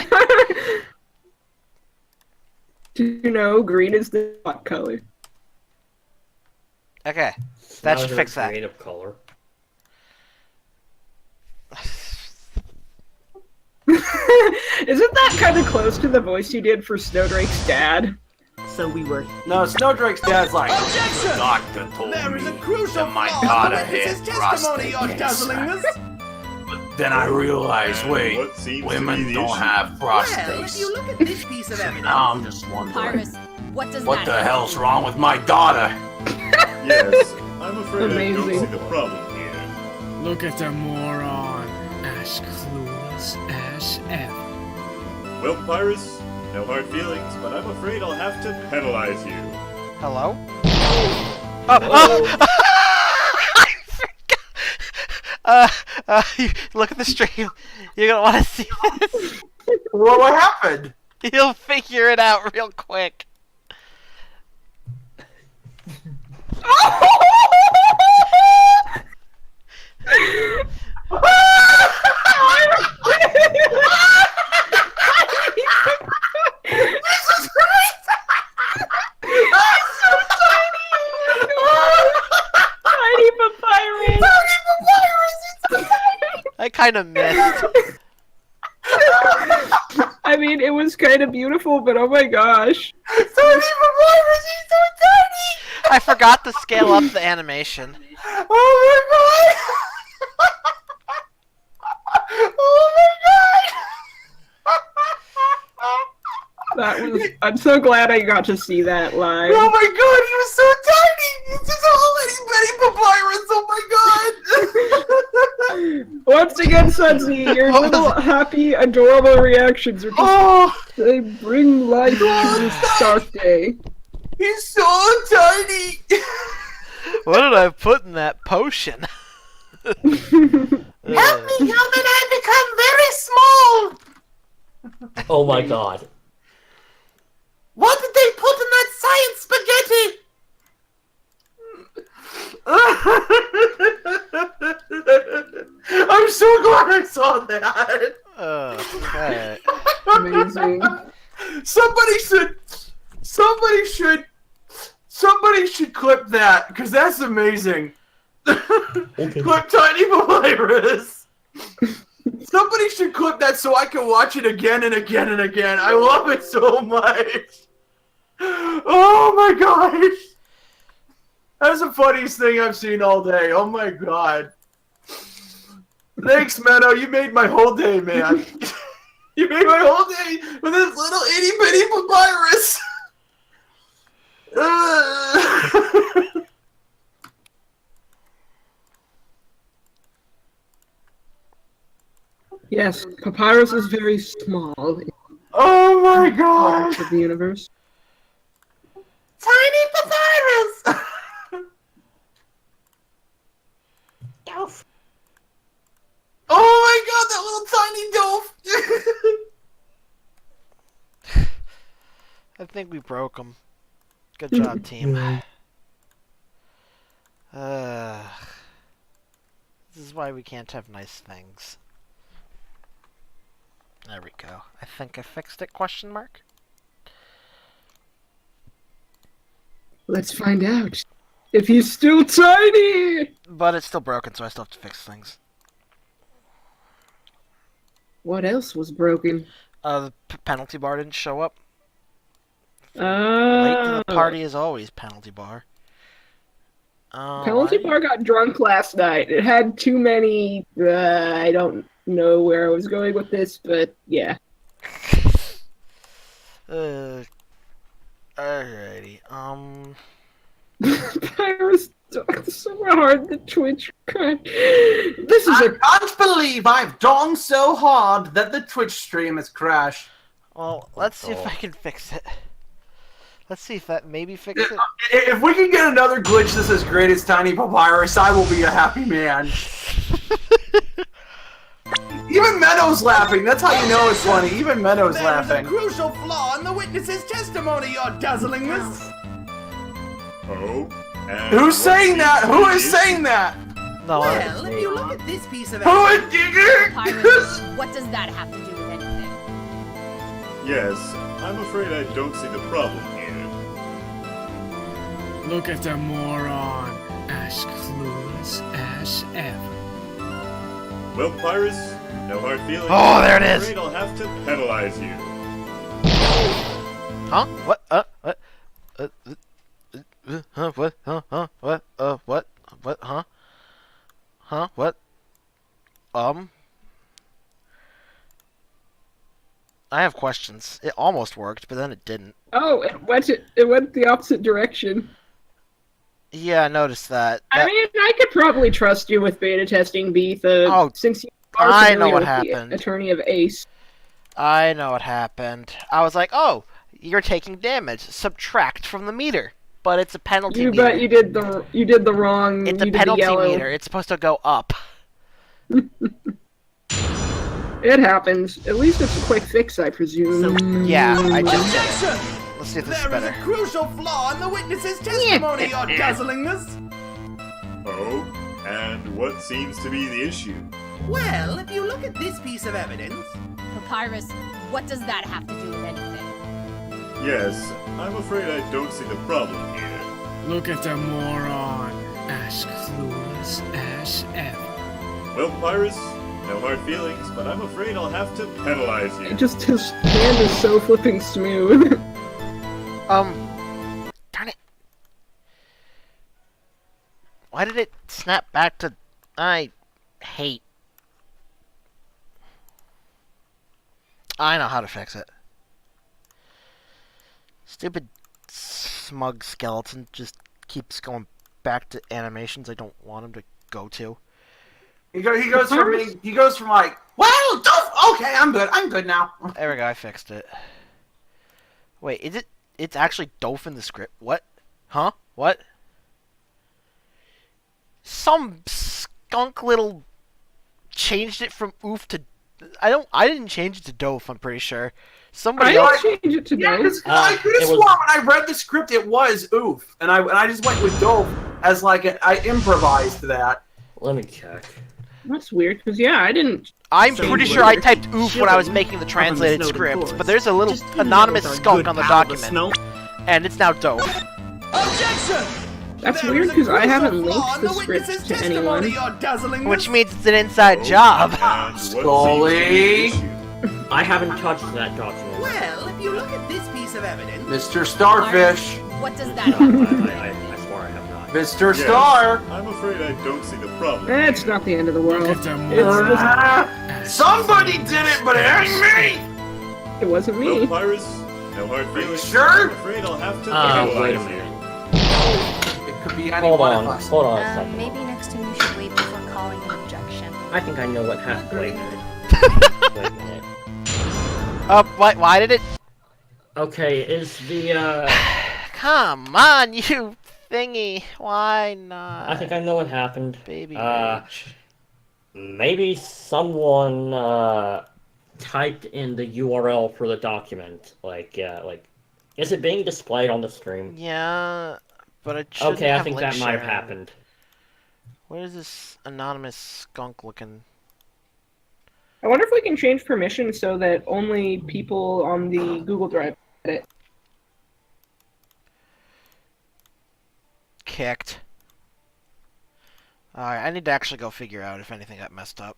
Do you know green is the hot color? Okay. That should Another fix that. creative color. Isn't that kind of close to the voice you did for Snowdrake's dad? So we were. No, Snowdrake's dad's like, Objection! the doctor told There is a me crucial that my flaw in daughter the witness's had testimony, prostate your cancer. dazzlingness. Then I realized, And wait, what seems to women be the don't issue? have Well, if prostates. you look at this piece of evidence. Now I'm just wondering, Pyrus, what does what that the hell's wrong with my daughter? Yes, I'm afraid I don't Amazing. see the problem here. Look at the moron. As clueless as ever. Well, Pyrus, no hard feelings, but I'm afraid I'll have to penalize you. Hello? Oh, I forgot. Look at the stream. You're gonna want to see this. What happened? You'll figure it out real quick. This is great! So tiny! Tiny papyrus! Tiny papyrus! It's so tiny! I kind of missed. I mean, it was kind of beautiful, but oh my gosh. Tiny papyrus! He's so tiny! I forgot to scale up the animation. Oh my god! Oh my god! That was. I'm so glad I got to see that live. Oh my god, he was so tiny! He's just a little itty bitty papyrus, oh my god! Once again, Sudsy, your What was little it? happy, adorable reactions are just. Oh! They bring life to this dark day. He's so tiny! What did I put in that potion? Help me, how did I become very small? Oh my god. What did they put in that science spaghetti? I'm so glad I saw that. Okay. Amazing. Somebody should clip that, because that's amazing. Okay. Clip Tiny Papyrus. Somebody should clip that so I can watch it again and again and again. I love it so much. Oh my gosh. That's the funniest thing I've seen all day. Oh my god. Thanks, Menno. You made my whole day, man. You made my whole day with this little itty bitty papyrus. Yes, Papyrus is very small in Oh my god. parts of the universe. Tiny papyrus. Oh my god, that little tiny doof! I think we broke them. Good job, team. This is why we can't have nice things. There we go. I think I fixed it, question mark? Let's find out. If he's still tiny! But it's still broken, so I still have to fix things. What else was broken? The penalty bar didn't show up. Late to Oh. the party is always penalty bar. Penalty bar got drunk last night. It had too many. I don't know where I was going with this, but yeah. Alrighty. Pyrus donged so hard the Twitch crashed. This is I a. can't believe I've donged so hard that the Twitch stream has crashed. Well, let's see if I can fix it. Let's see if that maybe fix it. If we can get another glitch that's as great as Tiny Papyrus, I will be a happy man. Even Meadows laughing. That's how you know it's funny. Even Meadows There is a laughing. crucial flaw in the witness's testimony, your dazzlingness. Oh? And Who's what saying that? Who is is- saying that? No, Well, if you look at this piece of Who evidence... is digging? Pirates, what does that have to do with anything? Yes, I'm afraid I don't see the problem here. Look at the moron. As clueless as ever. Well, Pyrus, no hard feelings. Oh, there it I'm is. afraid I'll have to penalize you. Huh? What? What? Huh? What? Huh? What? What? What? Huh? Huh? What? I have questions. It almost worked, but then it didn't. Oh, it went the opposite direction. Yeah, I noticed that. I mean, I could probably trust you with beta testing, Beef, Oh, since you are I know familiar what with happened. the attorney of Ace. I know what happened. I was like, oh, you're taking damage. Subtract from the meter. But it's a penalty meter. But you did the wrong. It's you a did the penalty yellow. meter. It's supposed to go up. It happens. At least it's a quick fix, I presume. Yeah, I just did Objection! it. Let's see if this is There is a better. crucial flaw in the witness's testimony, your dazzlingness! Oh? And what seems to be the issue? Well, if you look at this piece of evidence... Papyrus, what does that have to do with anything? Yes, I'm afraid I don't see the problem here. Look at the moron. As clueless as ever. Well, Papyrus, no hard feelings, but I'm afraid I'll have to penalize you. Just his hand is so flipping smooth. Darn it. Why did it snap back to... I hate... I know how to fix it. Stupid smug skeleton just keeps going back to animations I don't want him to go to. He goes from like, well, okay, I'm good now. There we go, I fixed it. Wait, is it... It's actually Doof in the script. What? Huh? What? Some skunk little changed it from oof to... I didn't change it to Doof, I'm pretty sure. Somebody else... I changed it to Yeah, Dove. I could have sworn when I read the script it was oof, and I just went with Dove as like I improvised that. Let me check. That's weird, because yeah, I didn't... I'm So pretty you sure I were typed oof when I was chilling making the up in translated the snowed script, forest. but there's a little Just hanging out anonymous with our skunk good on the pal, the document, snow. and it's now Doof. Objection! That's There weird, is a because I crucial haven't flaw linked in the the script witness's to testimony, anyone. your dazzlingness. Which means it's an inside job. And what seems to be Scully. the issue? I haven't touched that document. Well, if you look at this piece of evidence... Mr. Starfish, What does that No, have to do with I anything? swear I have not. Mr. Yes, Star. I'm afraid I don't see the problem. It's here. not the end of the world. Look at the It's moron. just... As Somebody did it, but it ain't me. It wasn't Well, me. Papyrus, no hard feelings. Sure? I'm afraid I'll have to Wait a penalize you. minute. It could be any Hold one on, of us. hold on a second. Maybe next time you should wait before calling an objection. I think I know what happened. Wait a minute. Wait a minute. Why did it... Okay, is the, Come on, you thingy. Why not? I think I know what happened. Baby rage. Maybe someone, typed in the URL for the document. Like, is it being displayed on the stream? Yeah, but it shouldn't Okay, I have think link that might have sharing. happened. Where is this anonymous skunk looking? I wonder if we can change permissions so that only people on the Google Drive get it. Kicked. Alright, I need to actually go figure out if anything got messed up.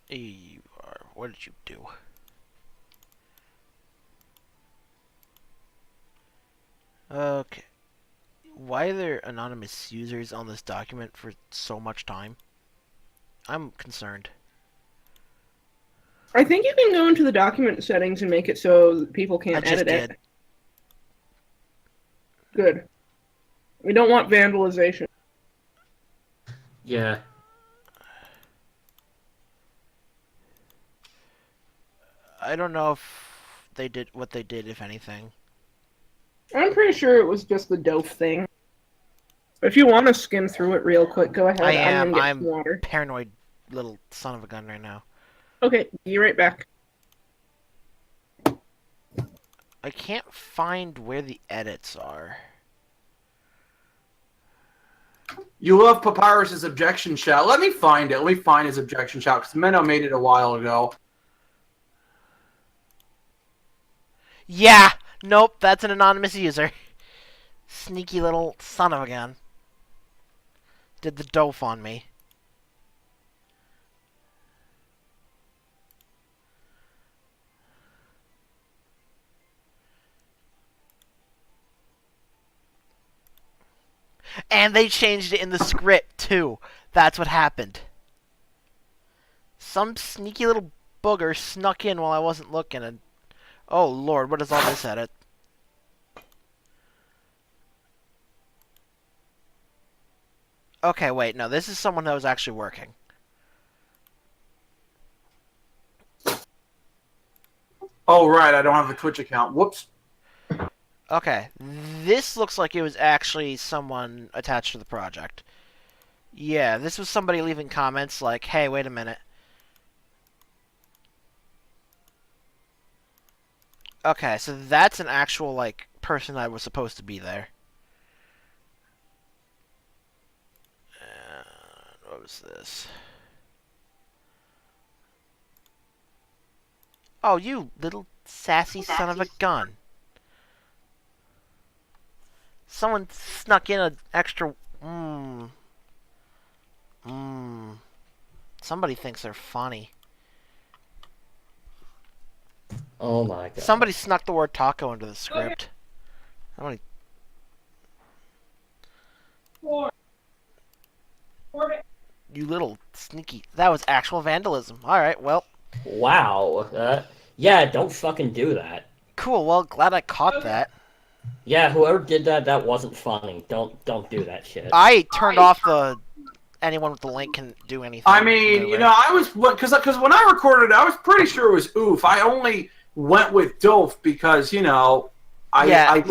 You are... What did you do? Okay. Why are there anonymous users on this document for so much time? I'm concerned. I think you can go into the document settings and make it so that people I can't just edit did. it. Good. We don't want vandalization. Yeah. I don't know if they did what they did, if anything. I'm pretty sure it was just the dope thing. But if you want to skim through it real quick, go ahead. I I'm am. gonna get I'm some water. paranoid little son of a gun right now. Okay, be right back. I can't find where the edits are. You love Papyrus's objection shout. Let me find it. Let me find his objection shout because Menno made it a while ago. Yeah! Nope, that's an anonymous user. Sneaky little son of a gun. Did the dope on me. And they changed it in the script, too. That's what happened. Some sneaky little booger snuck in while I wasn't looking and... Oh, Lord, what is all this edit? Okay, wait, no, this is someone that was actually working. Oh, right, I don't have a Twitch account. Whoops. Okay, this looks like it was actually someone attached to the project. Yeah, this was somebody leaving comments like, hey, wait a minute. Okay, so that's an actual, like, person that was supposed to be there. What was this? Oh, you little sassy son of a gun. Someone snuck in an extra... Somebody thinks they're funny. Oh my god. Somebody snuck the word taco into the script. Somebody... You little sneaky... That was actual vandalism. Alright, well... Wow. Yeah, don't fucking do that. Cool, well, glad I caught that. Yeah, whoever did that, that wasn't funny. Don't do that shit. I turned off the... Anyone with the link can do anything. I mean, you know, I was... Because when I recorded, I was pretty sure it was oof. I only went with Dolph because, you know... I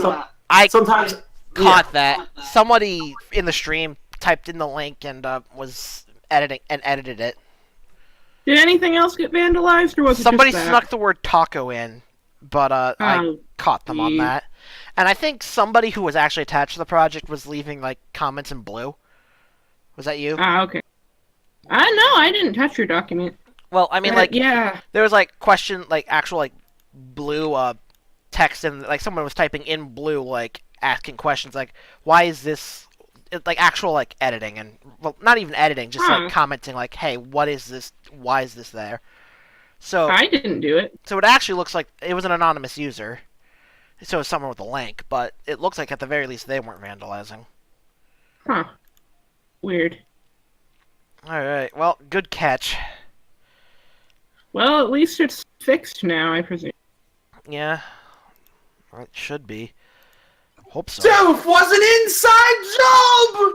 sometimes... Caught that. Somebody in the stream typed in the link and was edited it. Did anything else get vandalized, or was Somebody it just that? snuck the word taco in, but I caught them on that. And I think somebody who was actually attached to the project was leaving like comments in blue. Was that you? Okay. No, I didn't touch your document. Well, I mean, like, yeah, there was like question, like actual like blue text, and like someone was typing in blue, like asking questions, like, why is this? Like actual like editing, and well, not even editing, just like commenting, like, hey, what is this? Why is this there? So I didn't do it. So it actually looks like it was an anonymous user. So it was someone with a link, but it looks like at the very least they weren't vandalizing. Huh. Weird. Alright, well, good catch. Well, at least it's fixed now, I presume. Yeah. Well, it should be. Hope so. Dolph was an inside job!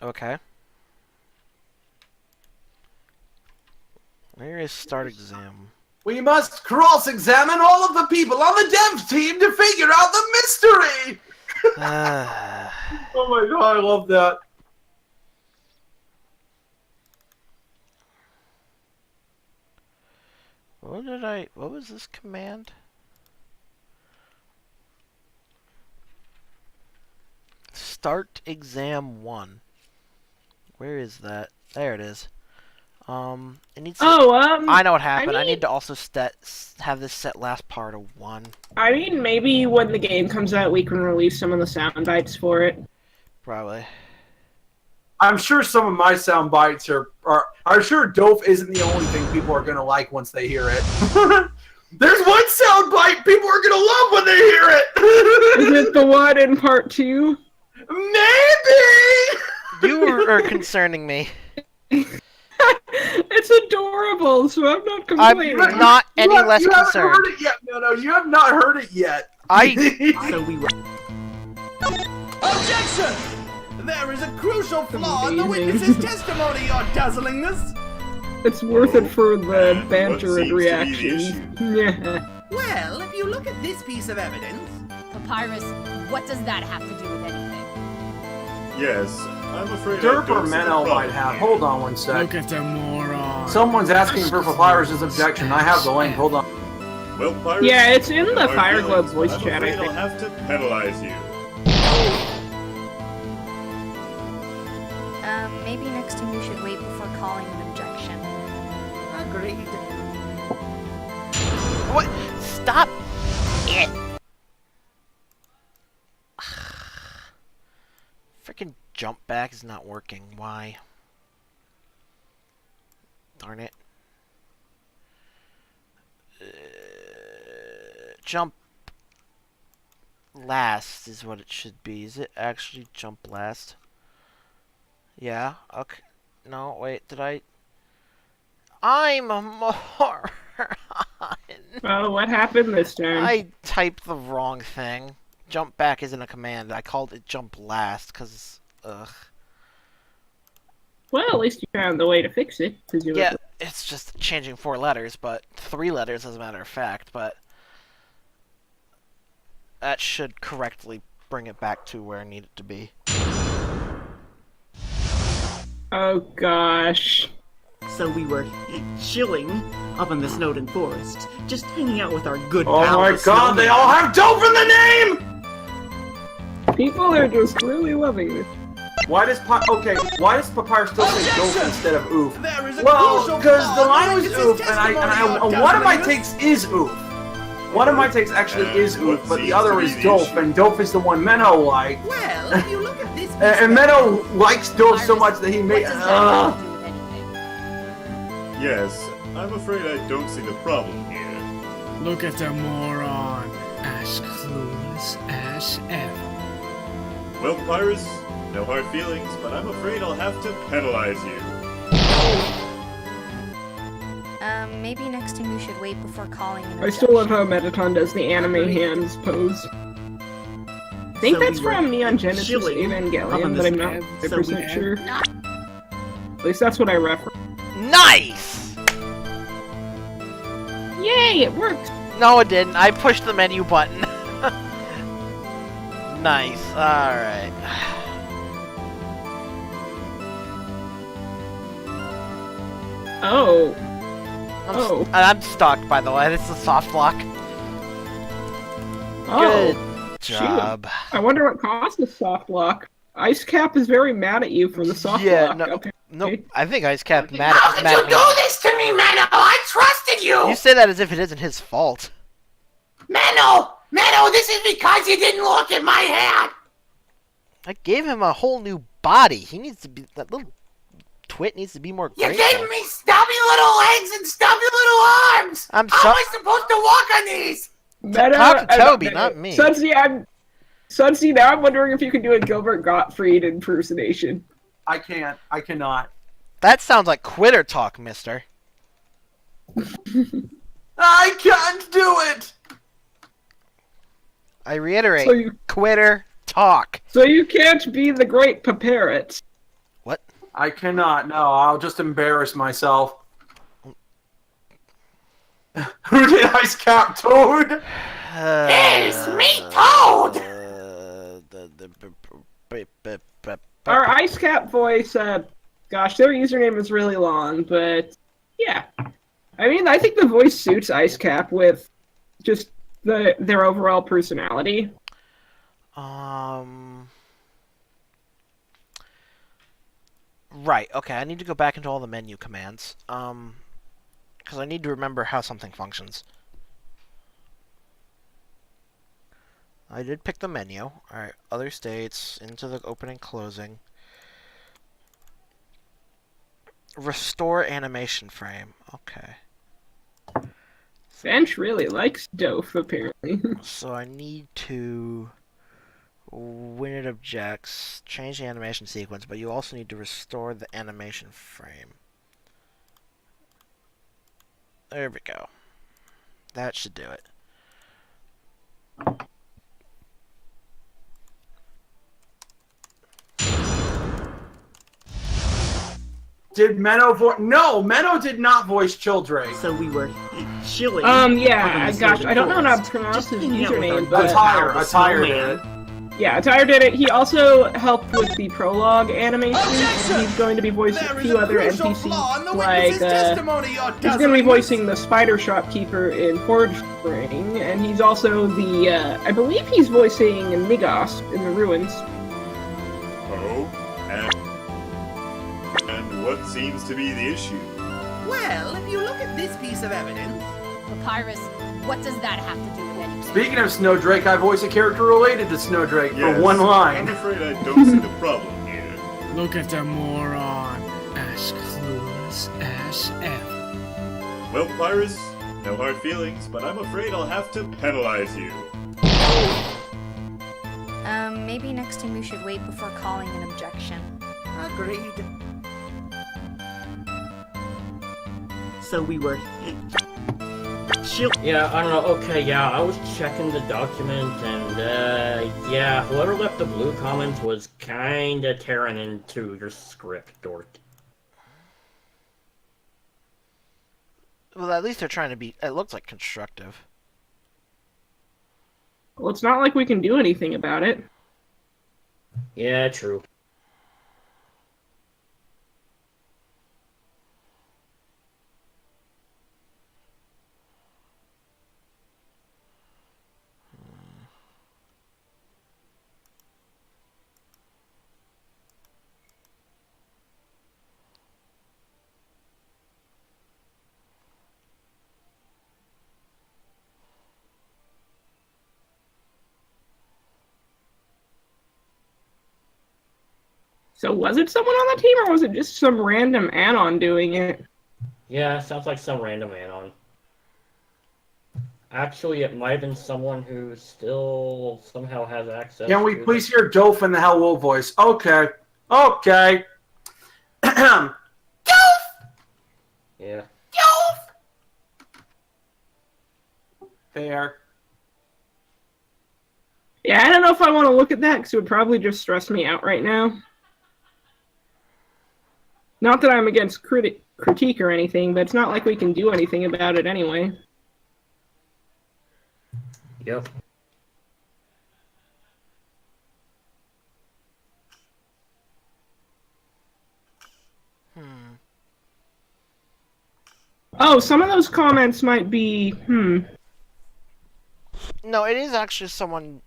Okay. Where is start exam? We must cross-examine all of the people on the dev team to figure out the mystery! Oh my god, I love that. What was this command? Start exam 1. Where is that? There it is. It needs to, I know what happened. I need to also have this set last part of 1. I mean, maybe when the game comes out, we can release some of the sound bites for it. Probably. I'm sure some of my sound bites are I'm sure Dolph isn't the only thing people are going to like once they hear it. There's one sound bite people are going to love when they hear it! Is it the one in part 2? Maybe! You are concerning me. It's adorable, so I'm not complaining. I'm not any less concerned. You haven't heard it yet. No, you have not heard it yet. So we were. Objection! There is a crucial flaw in the witness's testimony, your dazzlingness. It's worth it for the banter what and seems to be the reactions. issue? Yeah. Well, if you look at this piece of evidence... Papyrus, what does that have to do with anything? Yes, I'm afraid Derp I or don't see the Menno problem might have. here. Hold on one sec. Look at the moron. Someone's asking for Papyrus's objection. I have the link. Hold on. Well, Pirates, Yeah, it's in the no hard Fire Glove feelings, voice but chat, I'm I afraid think. I'll have to penalize you. Maybe next time you should wait before calling an objection. Agreed. What? Stop it! Freaking jump back is not working. Why? Darn it. Jump last is what it should be. Is it actually jump last? Yeah, okay. No, wait, did I... I'm a moron! Oh, what happened this time? I typed the wrong thing. Jump back isn't a command. I called it jump last, because... Ugh. Well, at least you found the way to fix it. Presumably. Yeah, it's just changing 4 letters, but 3 letters as a matter of fact, but that should correctly bring it back to where it needed to be. Oh gosh. So we were chilling up in the Snowden Forest, just hanging out with our good Oh pal, my the god, they snowman. all have dope in the name! People are just really loving this. Why does Papyrus still say dope Objection! instead of oof? There is a Well, crucial because flaw the in line was witness's oof, and testimony, one of my Douglas. takes is oof. One of my takes actually is oof, what but the seems other to be is the dope, issue? and dope is the one Menno liked. Well, if you look at this piece And of Menno likes dope so much that he What made. does that have to do with anything? Yes, I'm afraid I don't see the problem here. Look at the moron. As clueless as ever. Well, Papyrus, no hard feelings, but I'm afraid I'll have to penalize you. Maybe next time you should wait before calling an I still love how Metaton does the anime hands pose. I think So that's we were from Neon Genesis chilling up Evangelion, on but this I'm not ebb, 100% so we sure. At least that's what I reference. Nice! Yay, it worked! No, it didn't. I pushed the menu button. Nice. Alright. Oh. I'm, I'm stuck, by the way. This is a soft lock. Oh. Good job. I wonder what caused the soft lock. Ice Cap is very mad at you for the soft Yeah, lock. no, Okay. no, I think Ice Cap mad How at could mad you at me. do this to me, Menno? I trusted you! You say that as if it isn't his fault. Menno, this is because you didn't look at my hand! I gave him a whole new body. He needs to be, that little twit needs to be more You grateful. gave me stubby little legs and stubby little arms! I'm How am I supposed to walk on these? Talk to Toby, not me. Sunsy, now I'm wondering if you can do a Gilbert Gottfried impersonation. I can't. I cannot. That sounds like quitter talk, mister. I can't do it! I reiterate, So you, quitter talk. so you can't be the great Paparrot. What? I cannot. No, I'll just embarrass myself. Who did Ice Cap Toad? It's me, Toad! Our Ice Cap voice, gosh, their username is really long, but yeah. I mean, I think the voice suits Ice Cap with just their overall personality. Right, okay, I need to go back into all the menu commands. Because I need to remember how something functions. I did pick the menu. Alright, other states, into the opening, closing. Restore animation frame. Okay. Bench really likes Doof, apparently. So I need to, when it objects, change the animation sequence, but you also need to restore the animation frame. There we go. That should do it. Did Menno voice? No, Menno did not voice Childrake. So we were chilling. Yeah, up in the gosh, I don't know how to Forest, pronounce just his hanging out with our username, good but pal, the Attire did snowman. it. yeah, Attire did it. He also helped with the prologue animation, Objection! and he's going to be voicing There a is few a other crucial NPCs, flaw in the like, witness's testimony, Your he's going to be Dazzling. voicing the spider shopkeeper in Forge Spring, and he's also the, I believe he's voicing Migos in the Ruins. Oh, and what seems to be the issue? Well, if you look at this piece of evidence, Papyrus, what does that have to do with anything? Speaking of Snowdrake, I voice a character related to Snowdrake Yes, for one I'm line. afraid I don't see the problem here. Look at the moron. As clueless as ever. Well, Papyrus, no hard feelings, but I'm afraid I'll have to penalize you. Maybe next time you should wait before calling an objection. agreed. So we were chill. Yeah, I don't know. Okay, yeah, I was checking the document, and yeah, whoever left the blue comments was kinda tearing into your script, Dork. Well, at least they're trying to be. It looks like constructive. Well, it's not like we can do anything about it. Yeah, true. So was it someone on the team, or was it just some random anon doing it? Yeah, sounds like some random anon. Actually, it might have been someone who still somehow has access Can we to please hear Dolph in the Hell Wolf voice? Okay. Okay. Dolph! Yeah. Dolph! Fair. Yeah, I don't know if I want to look at that because it would probably just stress me out right now. Not that I'm against critique or anything, but it's not like we can do anything about it anyway. Yep. Oh, some of those comments might be, No, it is actually someone,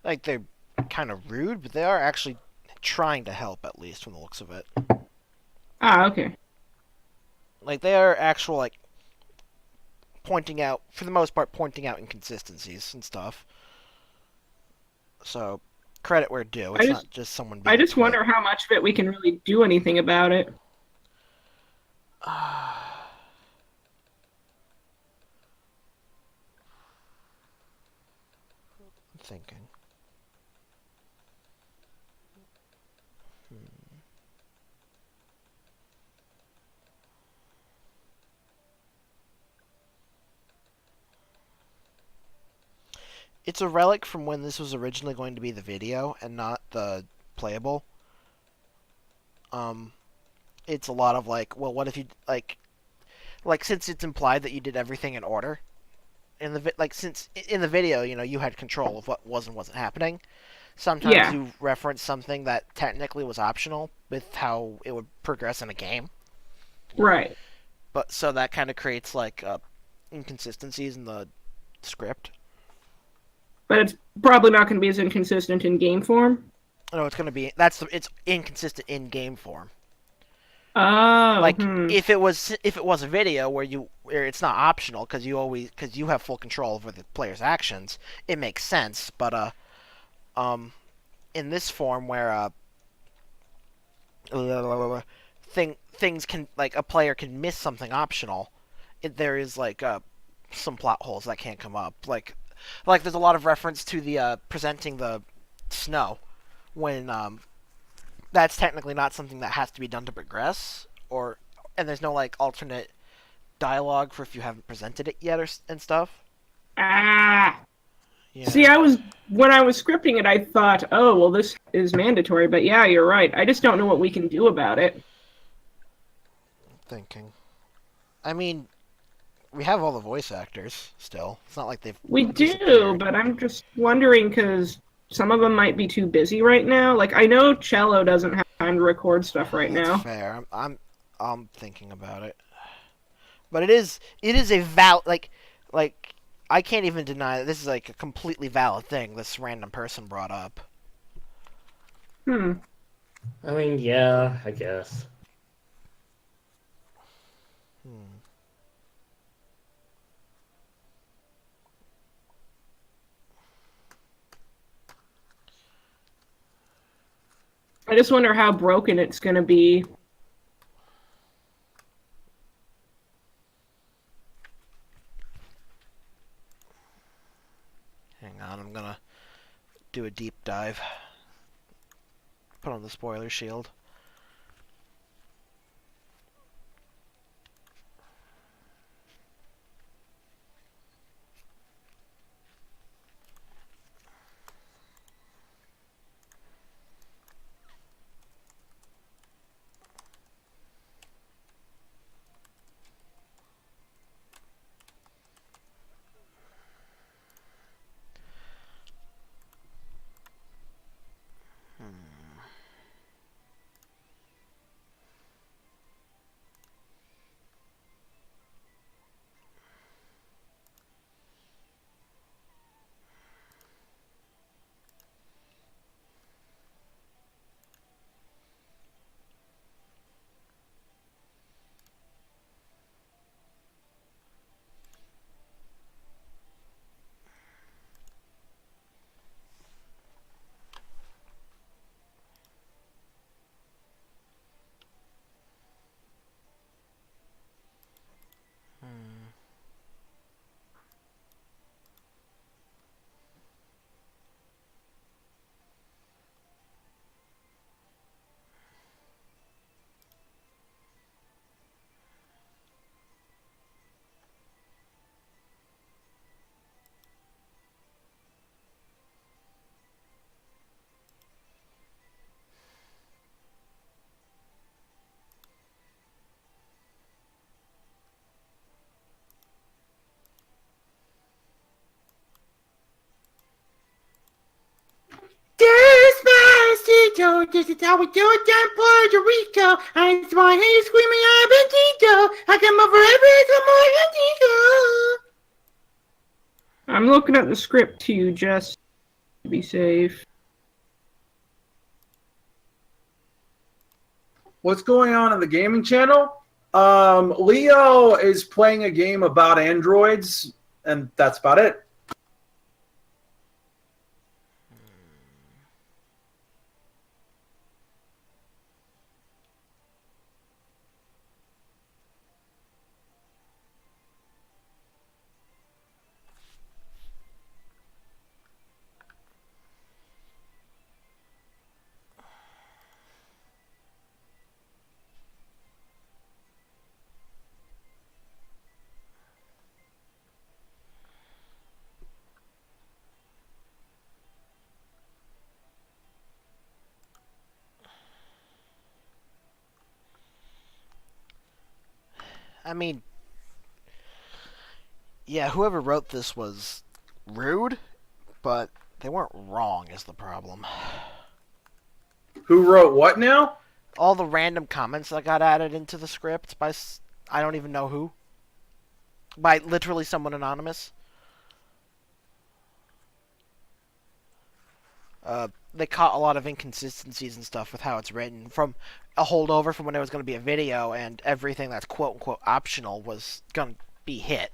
like, they're kind of rude, but they are actually trying to help, at least, from the looks of it. Ah, okay. Like, they are actual, like, pointing out, for the most part, pointing out inconsistencies and stuff. So, credit where due. It's not just someone being I just a twit. wonder how much of it we can really do anything about it. I'm thinking. It's a relic from when this was originally going to be the video and not the playable. It's a lot of like, well, what if you like since it's implied that you did everything in order in the since in the video, you know, you had control of what was and wasn't happening. Sometimes Yeah. you reference something that technically was optional with how it would progress in a game. Right. But so that kind of creates like inconsistencies in the script. But it's probably not going to be as inconsistent in game form. No, it's going to be it's inconsistent in game form. Oh, Like if it was a video where it's not optional because you have full control over the player's actions, it makes sense. But in this form where things can, like, a player can miss something optional, there is like some plot holes that can't come up. Like there's a lot of reference to the presenting the snow when that's technically not something that has to be done to progress, and there's no like alternate dialogue for if you haven't presented it yet and stuff. Ah. Yeah. See, when I was scripting it, I thought, oh, well, this is mandatory. But yeah, you're right. I just don't know what we can do about it. Thinking. I mean, we have all the voice actors still. It's not like they've We do, disappeared. but I'm just wondering because some of them might be too busy right now. Like, I know Cello doesn't have time to record stuff right That's now. fair. I'm thinking about it. But it is a like I can't even deny that this is like a completely valid thing this random person brought up. I mean, yeah, I guess. I just wonder how broken it's going to be. Hang on, I'm gonna do a deep dive. Put on the spoiler shield. Rico, this is how we do it down Puerto Rico. I'm my hand screaming, I'm Bendito. I come over every I'm looking at the script too, just to be safe. What's going on in the gaming channel? Leo is playing a game about androids, and that's about it. I mean, yeah, whoever wrote this was rude, but they weren't wrong is the problem. Who wrote what now? All the random comments that got added into the script by I don't even know who. By literally someone anonymous. They caught a lot of inconsistencies and stuff with how it's written, from a holdover from when it was going to be a video, and everything that's quote-unquote optional was going to be hit.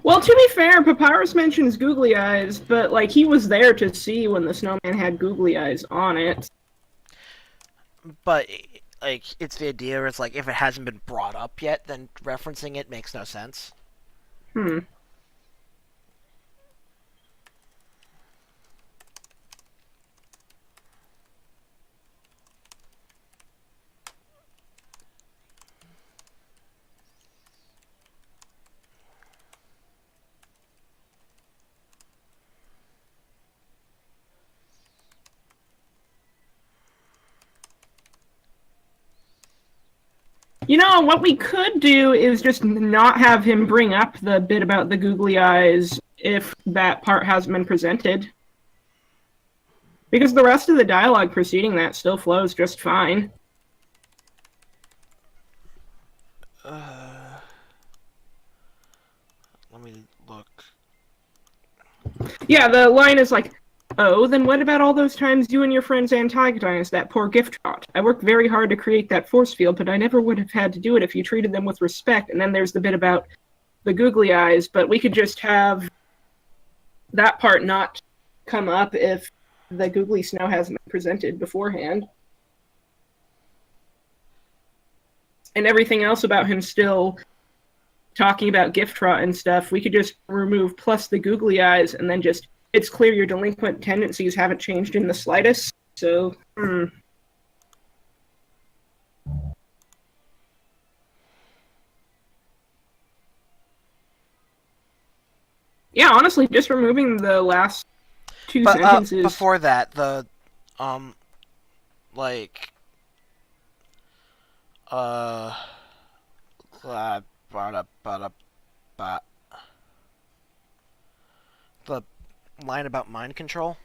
Well, to be fair, Papyrus mentions googly eyes, but, like, he was there to see when the snowman had googly eyes on it. But, like, it's the idea where it's like, if it hasn't been brought up yet, then referencing it makes no sense. You know, what we could do is just not have him bring up the bit about the googly eyes if that part hasn't been presented. Because the rest of the dialogue preceding that still flows just fine. Let me look. Yeah, the line is like, oh, then what about all those times you and your friends antagonized that poor gift trot? I worked very hard to create that force field, but I never would have had to do it if you treated them with respect. And then there's the bit about the googly eyes, but we could just have that part not come up if the googly snow hasn't been presented beforehand. And everything else about him still talking about gift trot and stuff, we could just remove plus the googly eyes and then just, it's clear your delinquent tendencies haven't changed in the slightest, so, Yeah, honestly, just removing the last two sentences. Before that, the, like, the line about mind control,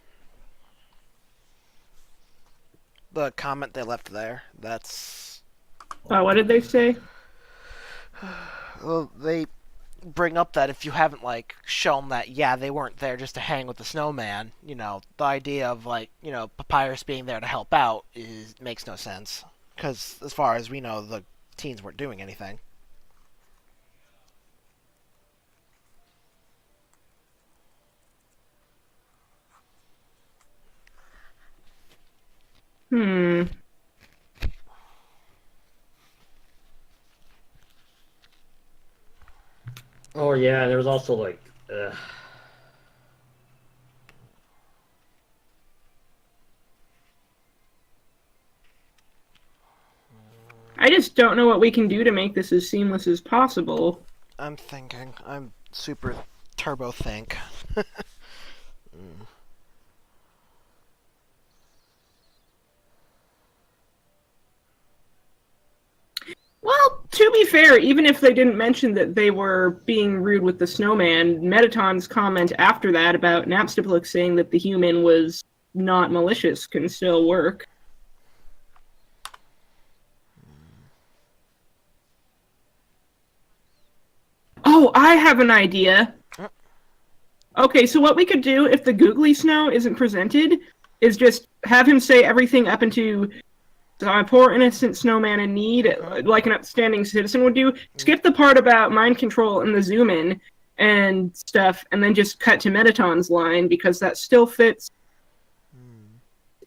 the comment they left there, that's... What did they say? Well, they bring up that if you haven't, like, shown that, yeah, they weren't there just to hang with the snowman, you know, the idea of, like, you know, Papyrus being there to help out makes no sense. Because, as far as we know, the teens weren't doing anything. Oh yeah, there was also like, I just don't know what we can do to make this as seamless as possible. I'm thinking. I'm super turbo think. fair, even if they didn't mention that they were being rude with the snowman, Metaton's comment after that about Napstablook saying that the human was not malicious can still work. Oh, I have an idea. Okay, so what we could do if the googly snow isn't presented is just have him say everything up into poor innocent snowman in need, like an upstanding citizen would do. Skip the part about mind control and the zoom in and stuff, and then just cut to Metaton's line, because that still fits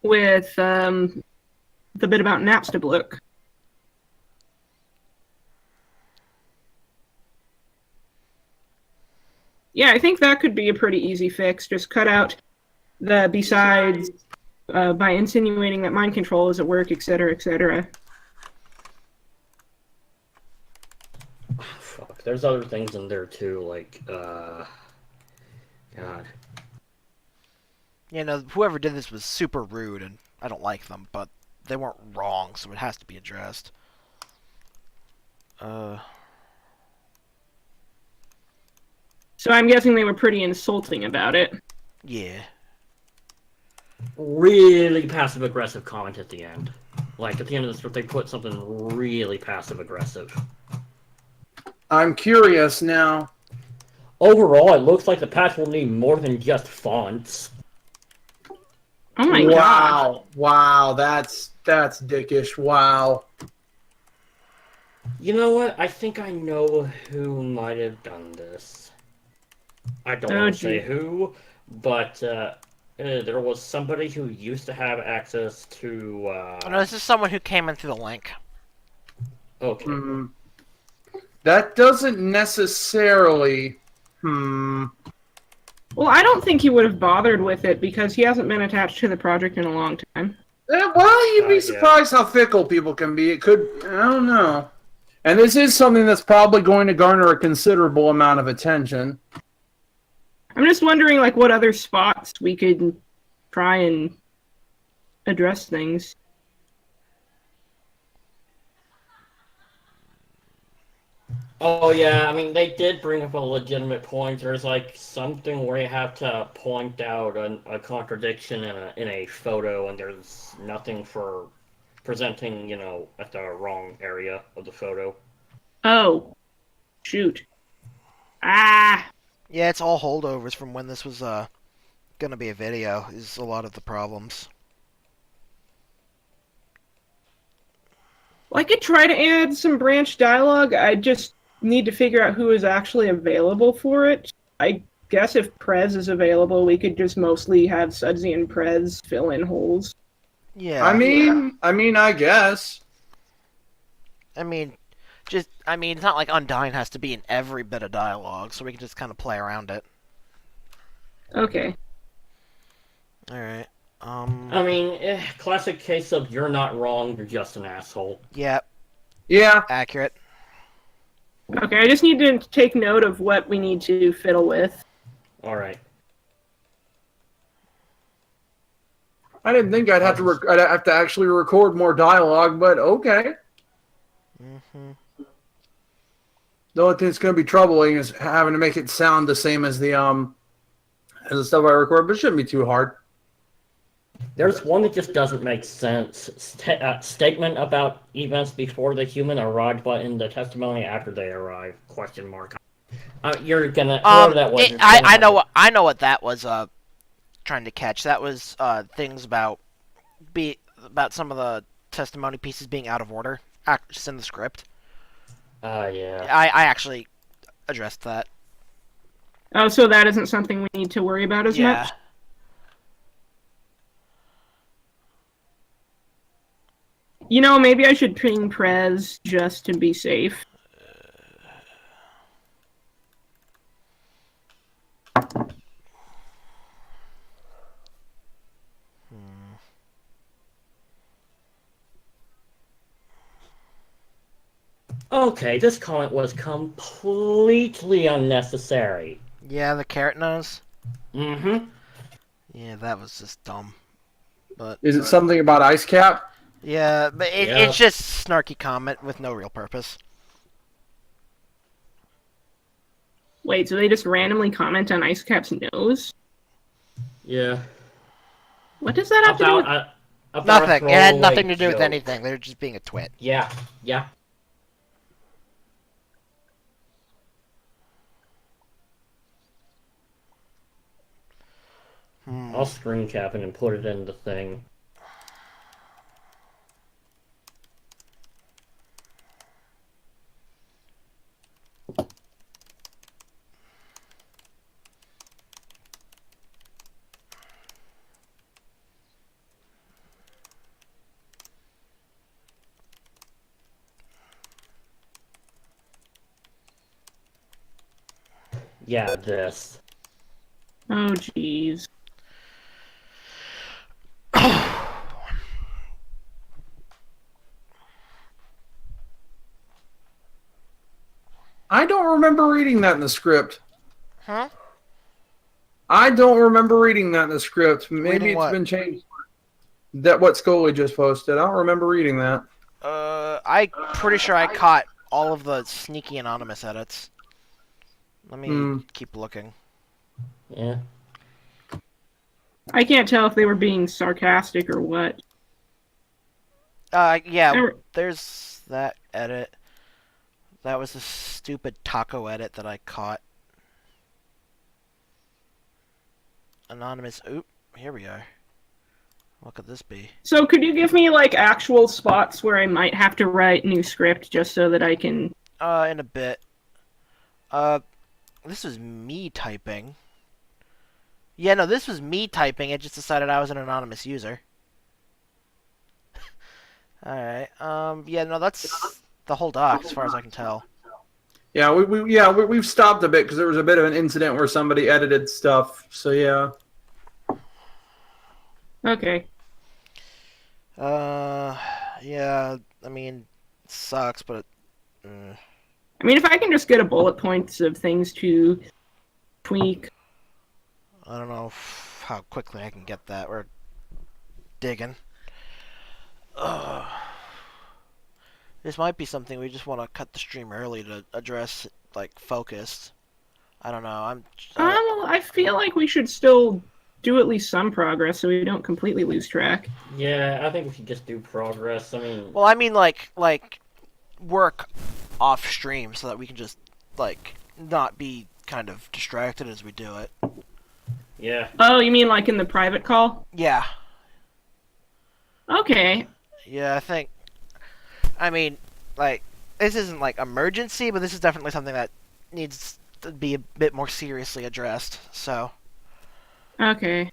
with the bit about Napstablook. Yeah, I think that could be a pretty easy fix. Just cut out the besides by insinuating that mind control is at work, etc., etc. Fuck, there's other things in there too, like, God. You know, whoever did this was super rude, and I don't like them, but they weren't wrong, so it has to be addressed. So I'm guessing they were pretty insulting about it. Yeah. Really passive-aggressive comment at the end. Like, at the end of the script, they put something really passive-aggressive. I'm curious now. Overall, it looks like the patch will need more than just fonts. Oh my god. Wow, that's dickish. Wow. You know what? I think I know who might have done this. I don't want to say who, but there was somebody who used to have access to... No, this is someone who came in through the link. Okay. That doesn't necessarily... Well, I don't think he would have bothered with it, because he hasn't been attached to the project in a long time. Well, you'd be surprised how fickle people can be. It could... I don't know. And this is something that's probably going to garner a considerable amount of attention. I'm just wondering, like, what other spots we could try and address things. Oh yeah, I mean, they did bring up a legitimate point. There's like something where you have to point out a contradiction in a photo, and there's nothing for presenting, you know, at the wrong area of the photo. Oh. Shoot. Ah! Yeah, it's all holdovers from when this was gonna be a video, is a lot of the problems. Well, I could try to add some branch dialogue. I just need to figure out who is actually available for it. I guess if Prez is available, we could just mostly have Sudsy and Prez fill in holes. Yeah. I mean, I guess. It's not like Undyne has to be in every bit of dialogue, so we can just kind of play around it. Okay. Alright. I mean, classic case of you're not wrong, you're just an asshole. Yeah. Yeah. Accurate. Okay, I just need to take note of what we need to fiddle with. Alright. I didn't think I'd have to actually record more dialogue, but okay. The only thing that's going to be troubling is having to make it sound the same as the stuff I record, but it shouldn't be too hard. There's one that just doesn't make sense. Statement about events before the human arrived, but in the testimony after they arrived? Question mark. You're gonna. That was. I know what that was. Trying to catch. That was things about some of the testimony pieces being out of order. Just in the script. Yeah. I actually addressed that. Oh, so that isn't something we need to worry about as much? You know, maybe I should ping Prez just to be safe. Okay, this comment was completely unnecessary. Yeah, the carrot nose? Mm-hmm. Yeah, that was just dumb. But is it something about Ice Cap? Yeah, but it's just snarky comment with no real purpose. Wait, so they just randomly comment on Icecap's nose? Yeah. What does that have to do with... About Nothing. It had nothing to do with joke. anything. They were just being a twit. Yeah. I'll screen cap it and put it in the thing. Yeah, this. Oh, jeez. I don't remember reading that in the script. Huh? I don't remember reading that in the script. Maybe Reading it's what? been changed. That what Scully just posted. I don't remember reading that. I'm pretty sure I caught all of the sneaky anonymous edits. Let me keep looking. Yeah. I can't tell if they were being sarcastic or what. Yeah, there's that edit. That was the stupid taco edit that I caught. Anonymous. Oop, here we are. What could this be? So could you give me, like, actual spots where I might have to write new script just so that I can... In a bit. This was me typing. Yeah, no, this was me typing. It just decided I was an anonymous user. Alright, yeah, no, that's the whole doc, as far as I can tell. Yeah, we've stopped a bit because there was a bit of an incident where somebody edited stuff. So yeah. Okay. Yeah, I mean, it sucks, but I mean, if I can just get a bullet points of things to tweak. I don't know how quickly I can get that. We're digging. This might be something we just want to cut the stream early to address, like, focused. I don't know. I feel like we should still do at least some progress so we don't completely lose track. Yeah, I think we should just do progress. I mean... Well, I mean, like work off stream so that we can just, like, not be kind of distracted as we do it. Yeah. Oh, you mean like in the private call? Yeah. Okay. Yeah, I mean, like, this isn't, like, emergency, but this is definitely something that needs to be a bit more seriously addressed, so. Okay.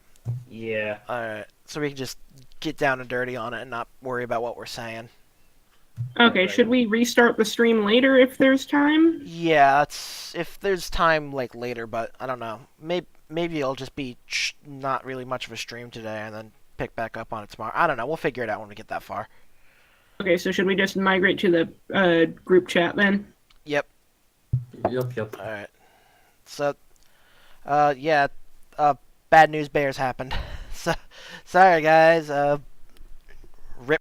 Yeah. Alright, so we can just get down and dirty on it and not worry about what we're saying. Okay, should we restart the stream later if there's time? Yeah, if there's time, like, later, but I don't know. Maybe it'll just be not really much of a stream today and then pick back up on it tomorrow. I don't know. We'll figure it out when we get that far. Okay, so should we just migrate to the group chat then? Yep. Yep. Alright. So, yeah, bad news bears happened. So, sorry guys,